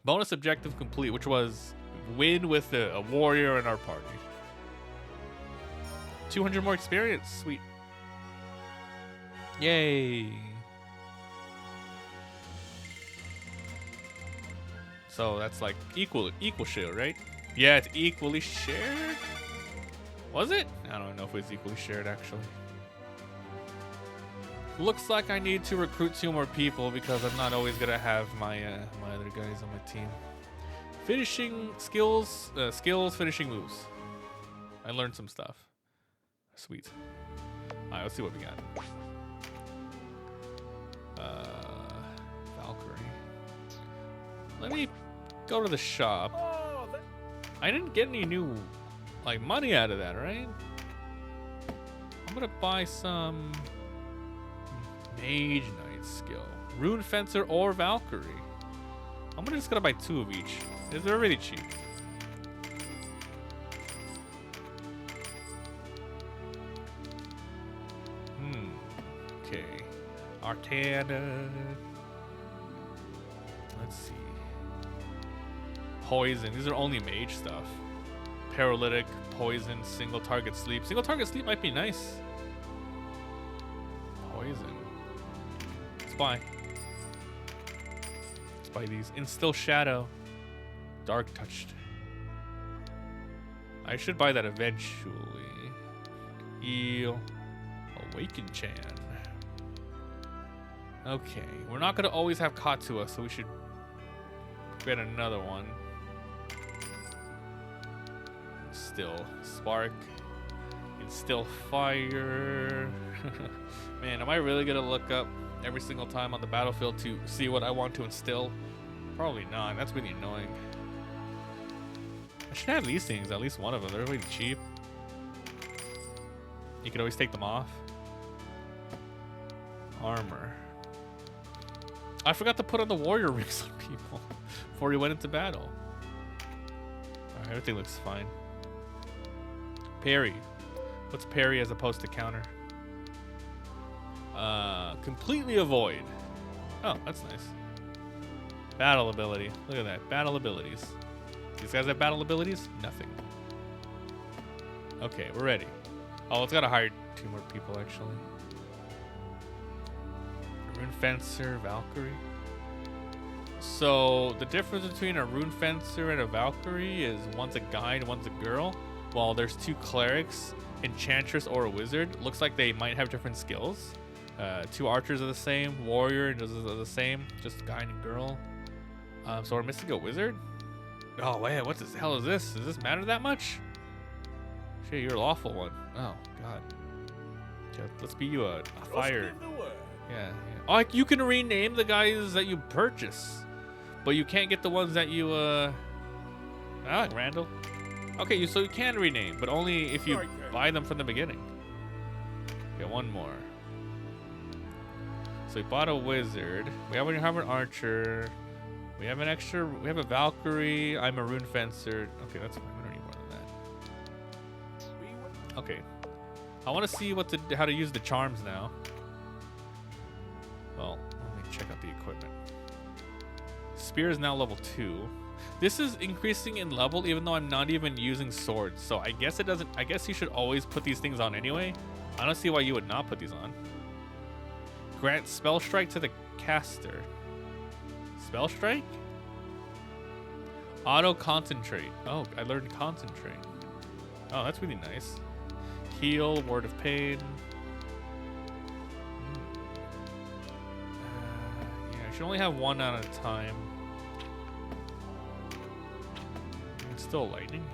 Bonus objective complete, which was win with a warrior in our party. 200 more experience. Sweet. Yay. So that's like equal share, right? Yeah, it's equally shared. Was it? I don't know if it was equally shared actually. Looks like I need to recruit 2 more people because I'm not always gonna have my my other guys on my team. Finishing skills, finishing moves. I learned some stuff. Sweet. All right, let's see what we got. Valkyrie. Let me go to the shop. I didn't get any new like money out of that, right? I'm gonna buy some Mage Knight skill, Rune Fencer or Valkyrie. I'm just gonna buy 2 of each. They're really cheap. Okay. Arcana. Let's see. Poison. These are only mage stuff. Paralytic, poison, single target sleep. Single target sleep might be nice. Poison. Let's buy. Let's buy these. Instill Shadow. Dark Touched. I should buy that eventually. Heal. Awaken Chan. Okay. We're not going to always have Katsua, so we should get another one. Still spark. Instill fire. Man, am I really gonna look up every single time on the battlefield to see what I want to instill? Probably not. That's really annoying. I should have these things, at least one of them. They're really cheap. You can always take them off. Armor. I forgot to put on the warrior rings on people before we went into battle. Alright, everything looks fine. Parry. What's parry as opposed to counter? Completely avoid. Oh, that's nice. Battle ability. Look at that. Battle abilities. These guys have battle abilities? Nothing. Okay, we're ready. Oh, it's got to hire 2 more people, actually. Rune Fencer, Valkyrie. So, the difference between a Rune Fencer and a Valkyrie is one's a guy and one's a girl. While there's 2 clerics, Enchantress or a wizard. Looks like they might have different skills. 2 archers are the same. Warrior is the same. Just guy and girl. So we're missing a wizard? Oh, wait, what the hell is this? Does this matter that much? Shit, you're a lawful one. Oh, God. Okay, let's be you a fire. Yeah. Oh, you can rename the guys that you purchase. But you can't get the ones that you, I like Randall. Okay, so you can rename, but only if you buy them from the beginning. Okay, one more. So we bought a wizard. We have an archer. We have an extra. We have a Valkyrie. I'm a Rune Fencer. Okay, that's fine. We don't need more than that. Okay. I want to see how to use the charms now. Well, let me check out the equipment. Spear is now level 2. This is increasing in level even though I'm not even using swords. So I guess it doesn't. I guess you should always put these things on anyway. I don't see why you would not put these on. Grant spell strike to the caster. Spell strike? Auto concentrate. Oh, I learned concentrate. Oh, that's really nice. Heal, word of pain. Yeah, I should only have 1 at a time. It's still lightning.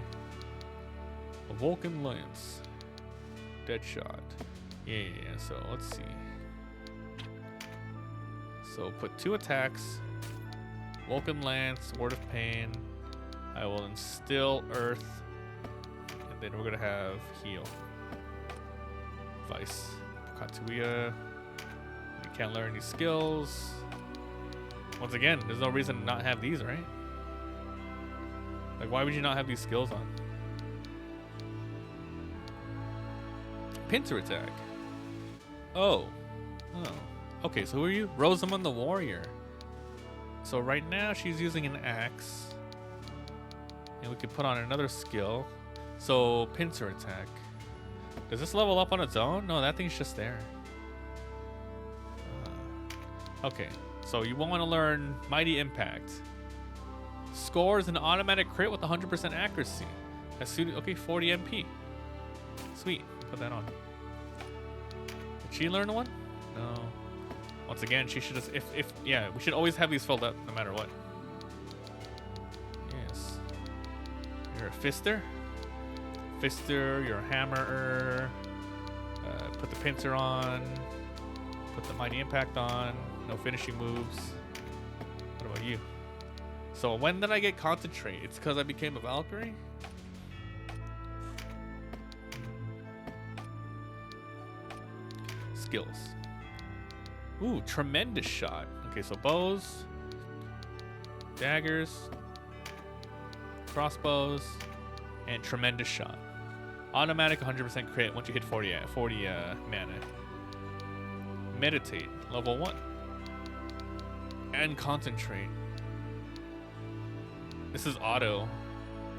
A Vulcan lance. Dead shot. Yeah, so let's see. So put 2 attacks. Vulcan lance, word of pain. I will instill earth. And then we're gonna have heal. Vice. Katsuya. We can't learn any skills. Once again, there's no reason to not have these, right? Like, why would you not have these skills on? Pincer attack. Oh. Okay, so who are you? Rosamund the Warrior. So right now she's using an axe. And we could put on another skill. So, pincer attack. Does this level up on its own? No, that thing's just there. Okay, so you want to learn Mighty Impact. Scores an automatic crit with 100% accuracy. As soon, okay, 40 MP. Sweet, put that on. Did she learn one? No. Once again, she should just, yeah, we should always have these filled up no matter what. Yes. You're a fister. Fister, you're a hammerer. Put the pincer on. Put the Mighty Impact on. No finishing moves. What about you? So when did I get concentrate? It's because I became a Valkyrie? Skills. Ooh, tremendous shot. Okay, so bows, daggers, crossbows, and tremendous shot. Automatic 100% crit once you hit 40 mana. Meditate, level 1. And concentrate. This is auto.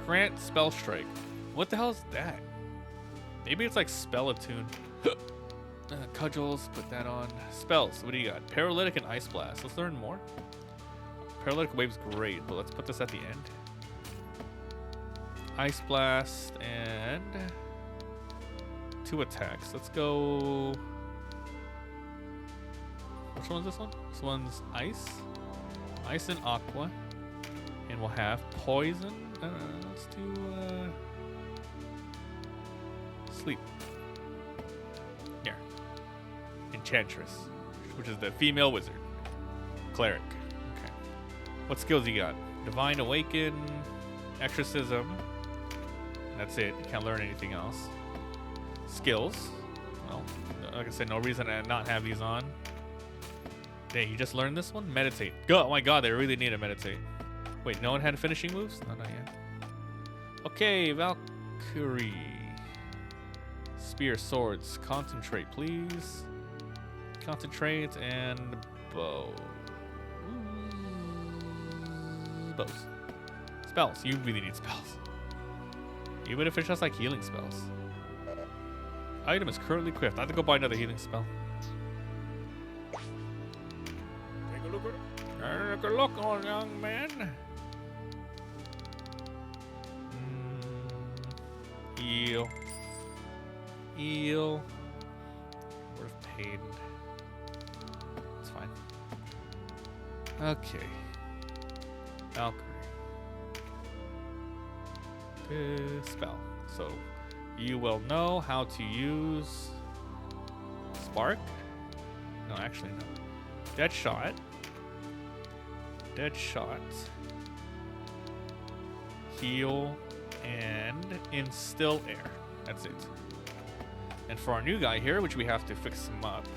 Grant spell strike. What the hell is that? Maybe it's like spell attune. Cudgels, put that on. Spells, what do you got? Paralytic and Ice Blast. Let's learn more. Paralytic Wave's great, but let's put this at the end. Ice Blast and 2 attacks. Let's go. Which one's this one? This one's Ice. Ice and Aqua. And we'll have Poison. Let's do Sleep. Here. Enchantress, which is the female wizard. Cleric. Okay. What skills you got? Divine Awaken, Exorcism. That's it. You can't learn anything else. Skills. Well, like I said, no reason to not have these on. Dang, you just learned this one? Meditate. Go. Oh my god, they really need to meditate. Wait, no one had finishing moves? No, not yet. Okay, Valkyrie. Spear, swords. Concentrate, please. Concentrate and bow. Bows. Spells. You really need spells. Even if it's just like healing spells. Item is currently equipped. I have to go buy another healing spell. Take a look at Take a look, old young man. Heal. Heal. Word of pain. It's fine. Okay. Valkyrie. Spell. So you will know how to use Spark. No, actually no. Dead Shot. Dead Shot. Heal and Instill Air. That's it. And for our new guy here, which we have to fix him up,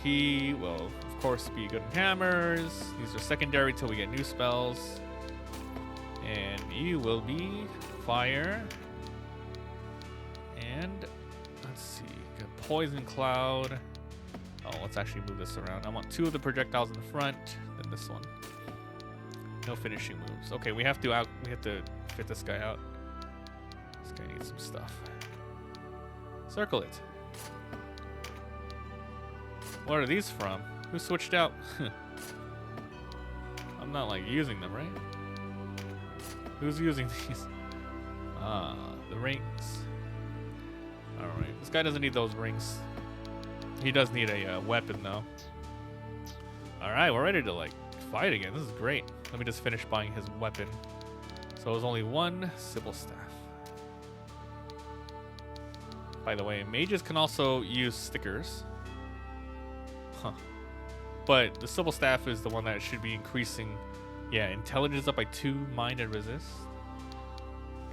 he will of course be good in hammers. These are secondary till we get new spells. And you will be fire. And let's see, good Poison Cloud. Oh, let's actually move this around. I want 2 of the projectiles in the front, then this one. No finishing moves. Okay, we have to fit this guy out. This guy needs some stuff. Circle it. What are these from? Who switched out? I'm not like using them, right? Who's using these? Ah, the rings. Alright, this guy doesn't need those rings. He does need a weapon though. Alright, we're ready to like fight again. This is great. Let me just finish buying his weapon. So there's only 1 Sibyl Staff. By the way, mages can also use stickers. Huh. But the Sibyl Staff is the one that should be increasing. Yeah, intelligence up by 2, mind and resist.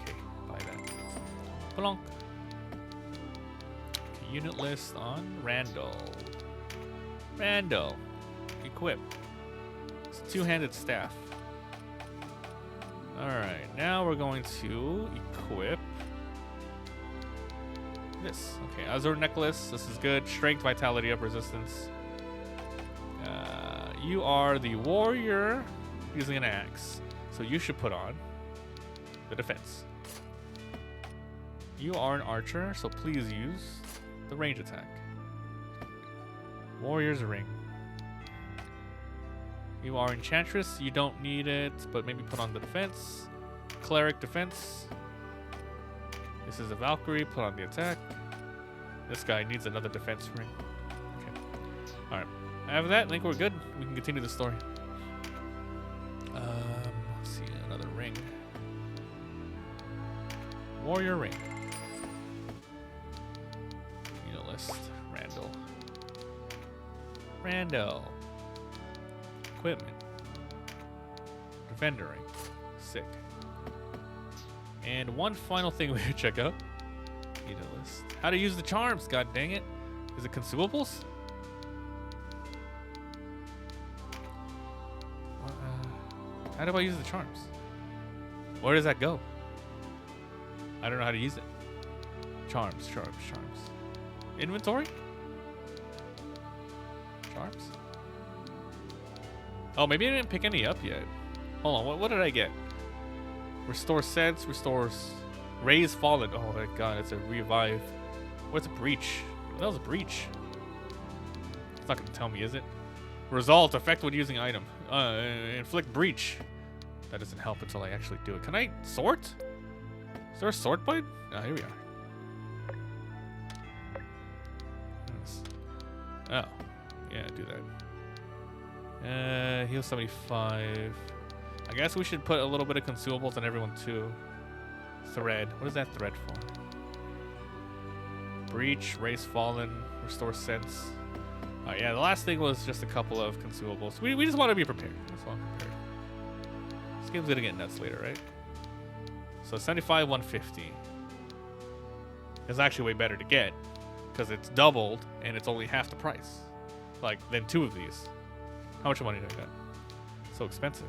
Okay, buy that. Plonk. Okay, unit list on Randall. Randall. Equip. It's a 2-handed staff. Alright, now we're going to equip this. Okay, Azure Necklace. This is good. Strength, Vitality up, Resistance. You are the warrior using an axe. So you should put on the defense. You are an archer, so please use the range attack. Warrior's Ring. You are Enchantress, you don't need it, but maybe put on the defense. Cleric defense. This is a Valkyrie, put on the attack. This guy needs another defense ring. Okay. Alright. After that, I think we're good. We can continue the story. Let's see, another ring. Warrior Ring. Unit list. Randall. Randall. Equipment. Defender Ring. Sick. And one final thing we should check out. Unit list. How to use the charms, god dang it. Is it consumables? How do I use the charms? Where does that go? I don't know how to use it. Charms, charms, charms. Inventory? Charms? Oh, maybe I didn't pick any up yet. Hold on, what did I get? Restore sense, restores... Raise fallen. Oh my god, it's a revive. What's a breach? That was a breach. It's not gonna tell me, is it? Result, effect when using item. Inflict breach. That doesn't help until I actually do it. Can I sort? Is there a sort button? Ah, here we are. Yes. Oh, yeah, do that. Heal 75. I guess we should put a little bit of consumables on everyone too. Thread. What is that thread for? Breach, Raise Fallen, Restore Sense. Yeah, the last thing was just a couple of consumables. We just want to be prepared. Just want to be prepared. This game's gonna get nuts later, right? So 75, 150. It's actually way better to get because it's doubled and it's only half the price. Like, than 2 of these. How much money did I get? So expensive.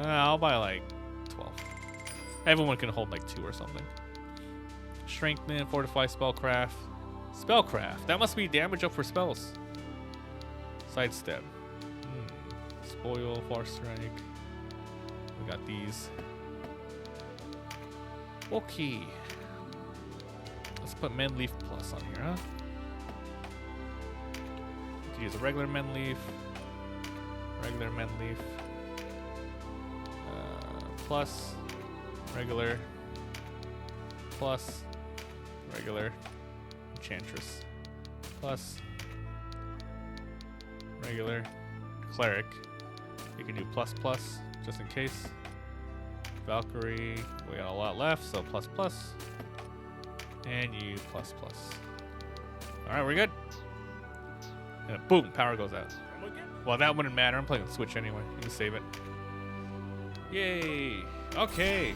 I'll buy like 12. Everyone can hold like 2 or something. Strengthen, Fortify, Spellcraft. Spellcraft. That must be damage up for spells. Sidestep. Spoil, Far Strike. We got these. Okay. Let's put Menleaf Plus on here, huh? To use a regular Menleaf. Regular Menleaf. Plus. Regular. Plus. Regular. Enchantress. Plus. Regular. Cleric. You can do plus plus, just in case. Valkyrie. We got a lot left, so plus plus. And you plus plus. Alright, we're good. And boom, power goes out. Well, that wouldn't matter. I'm playing with Switch anyway. You can save it. Yay. Okay.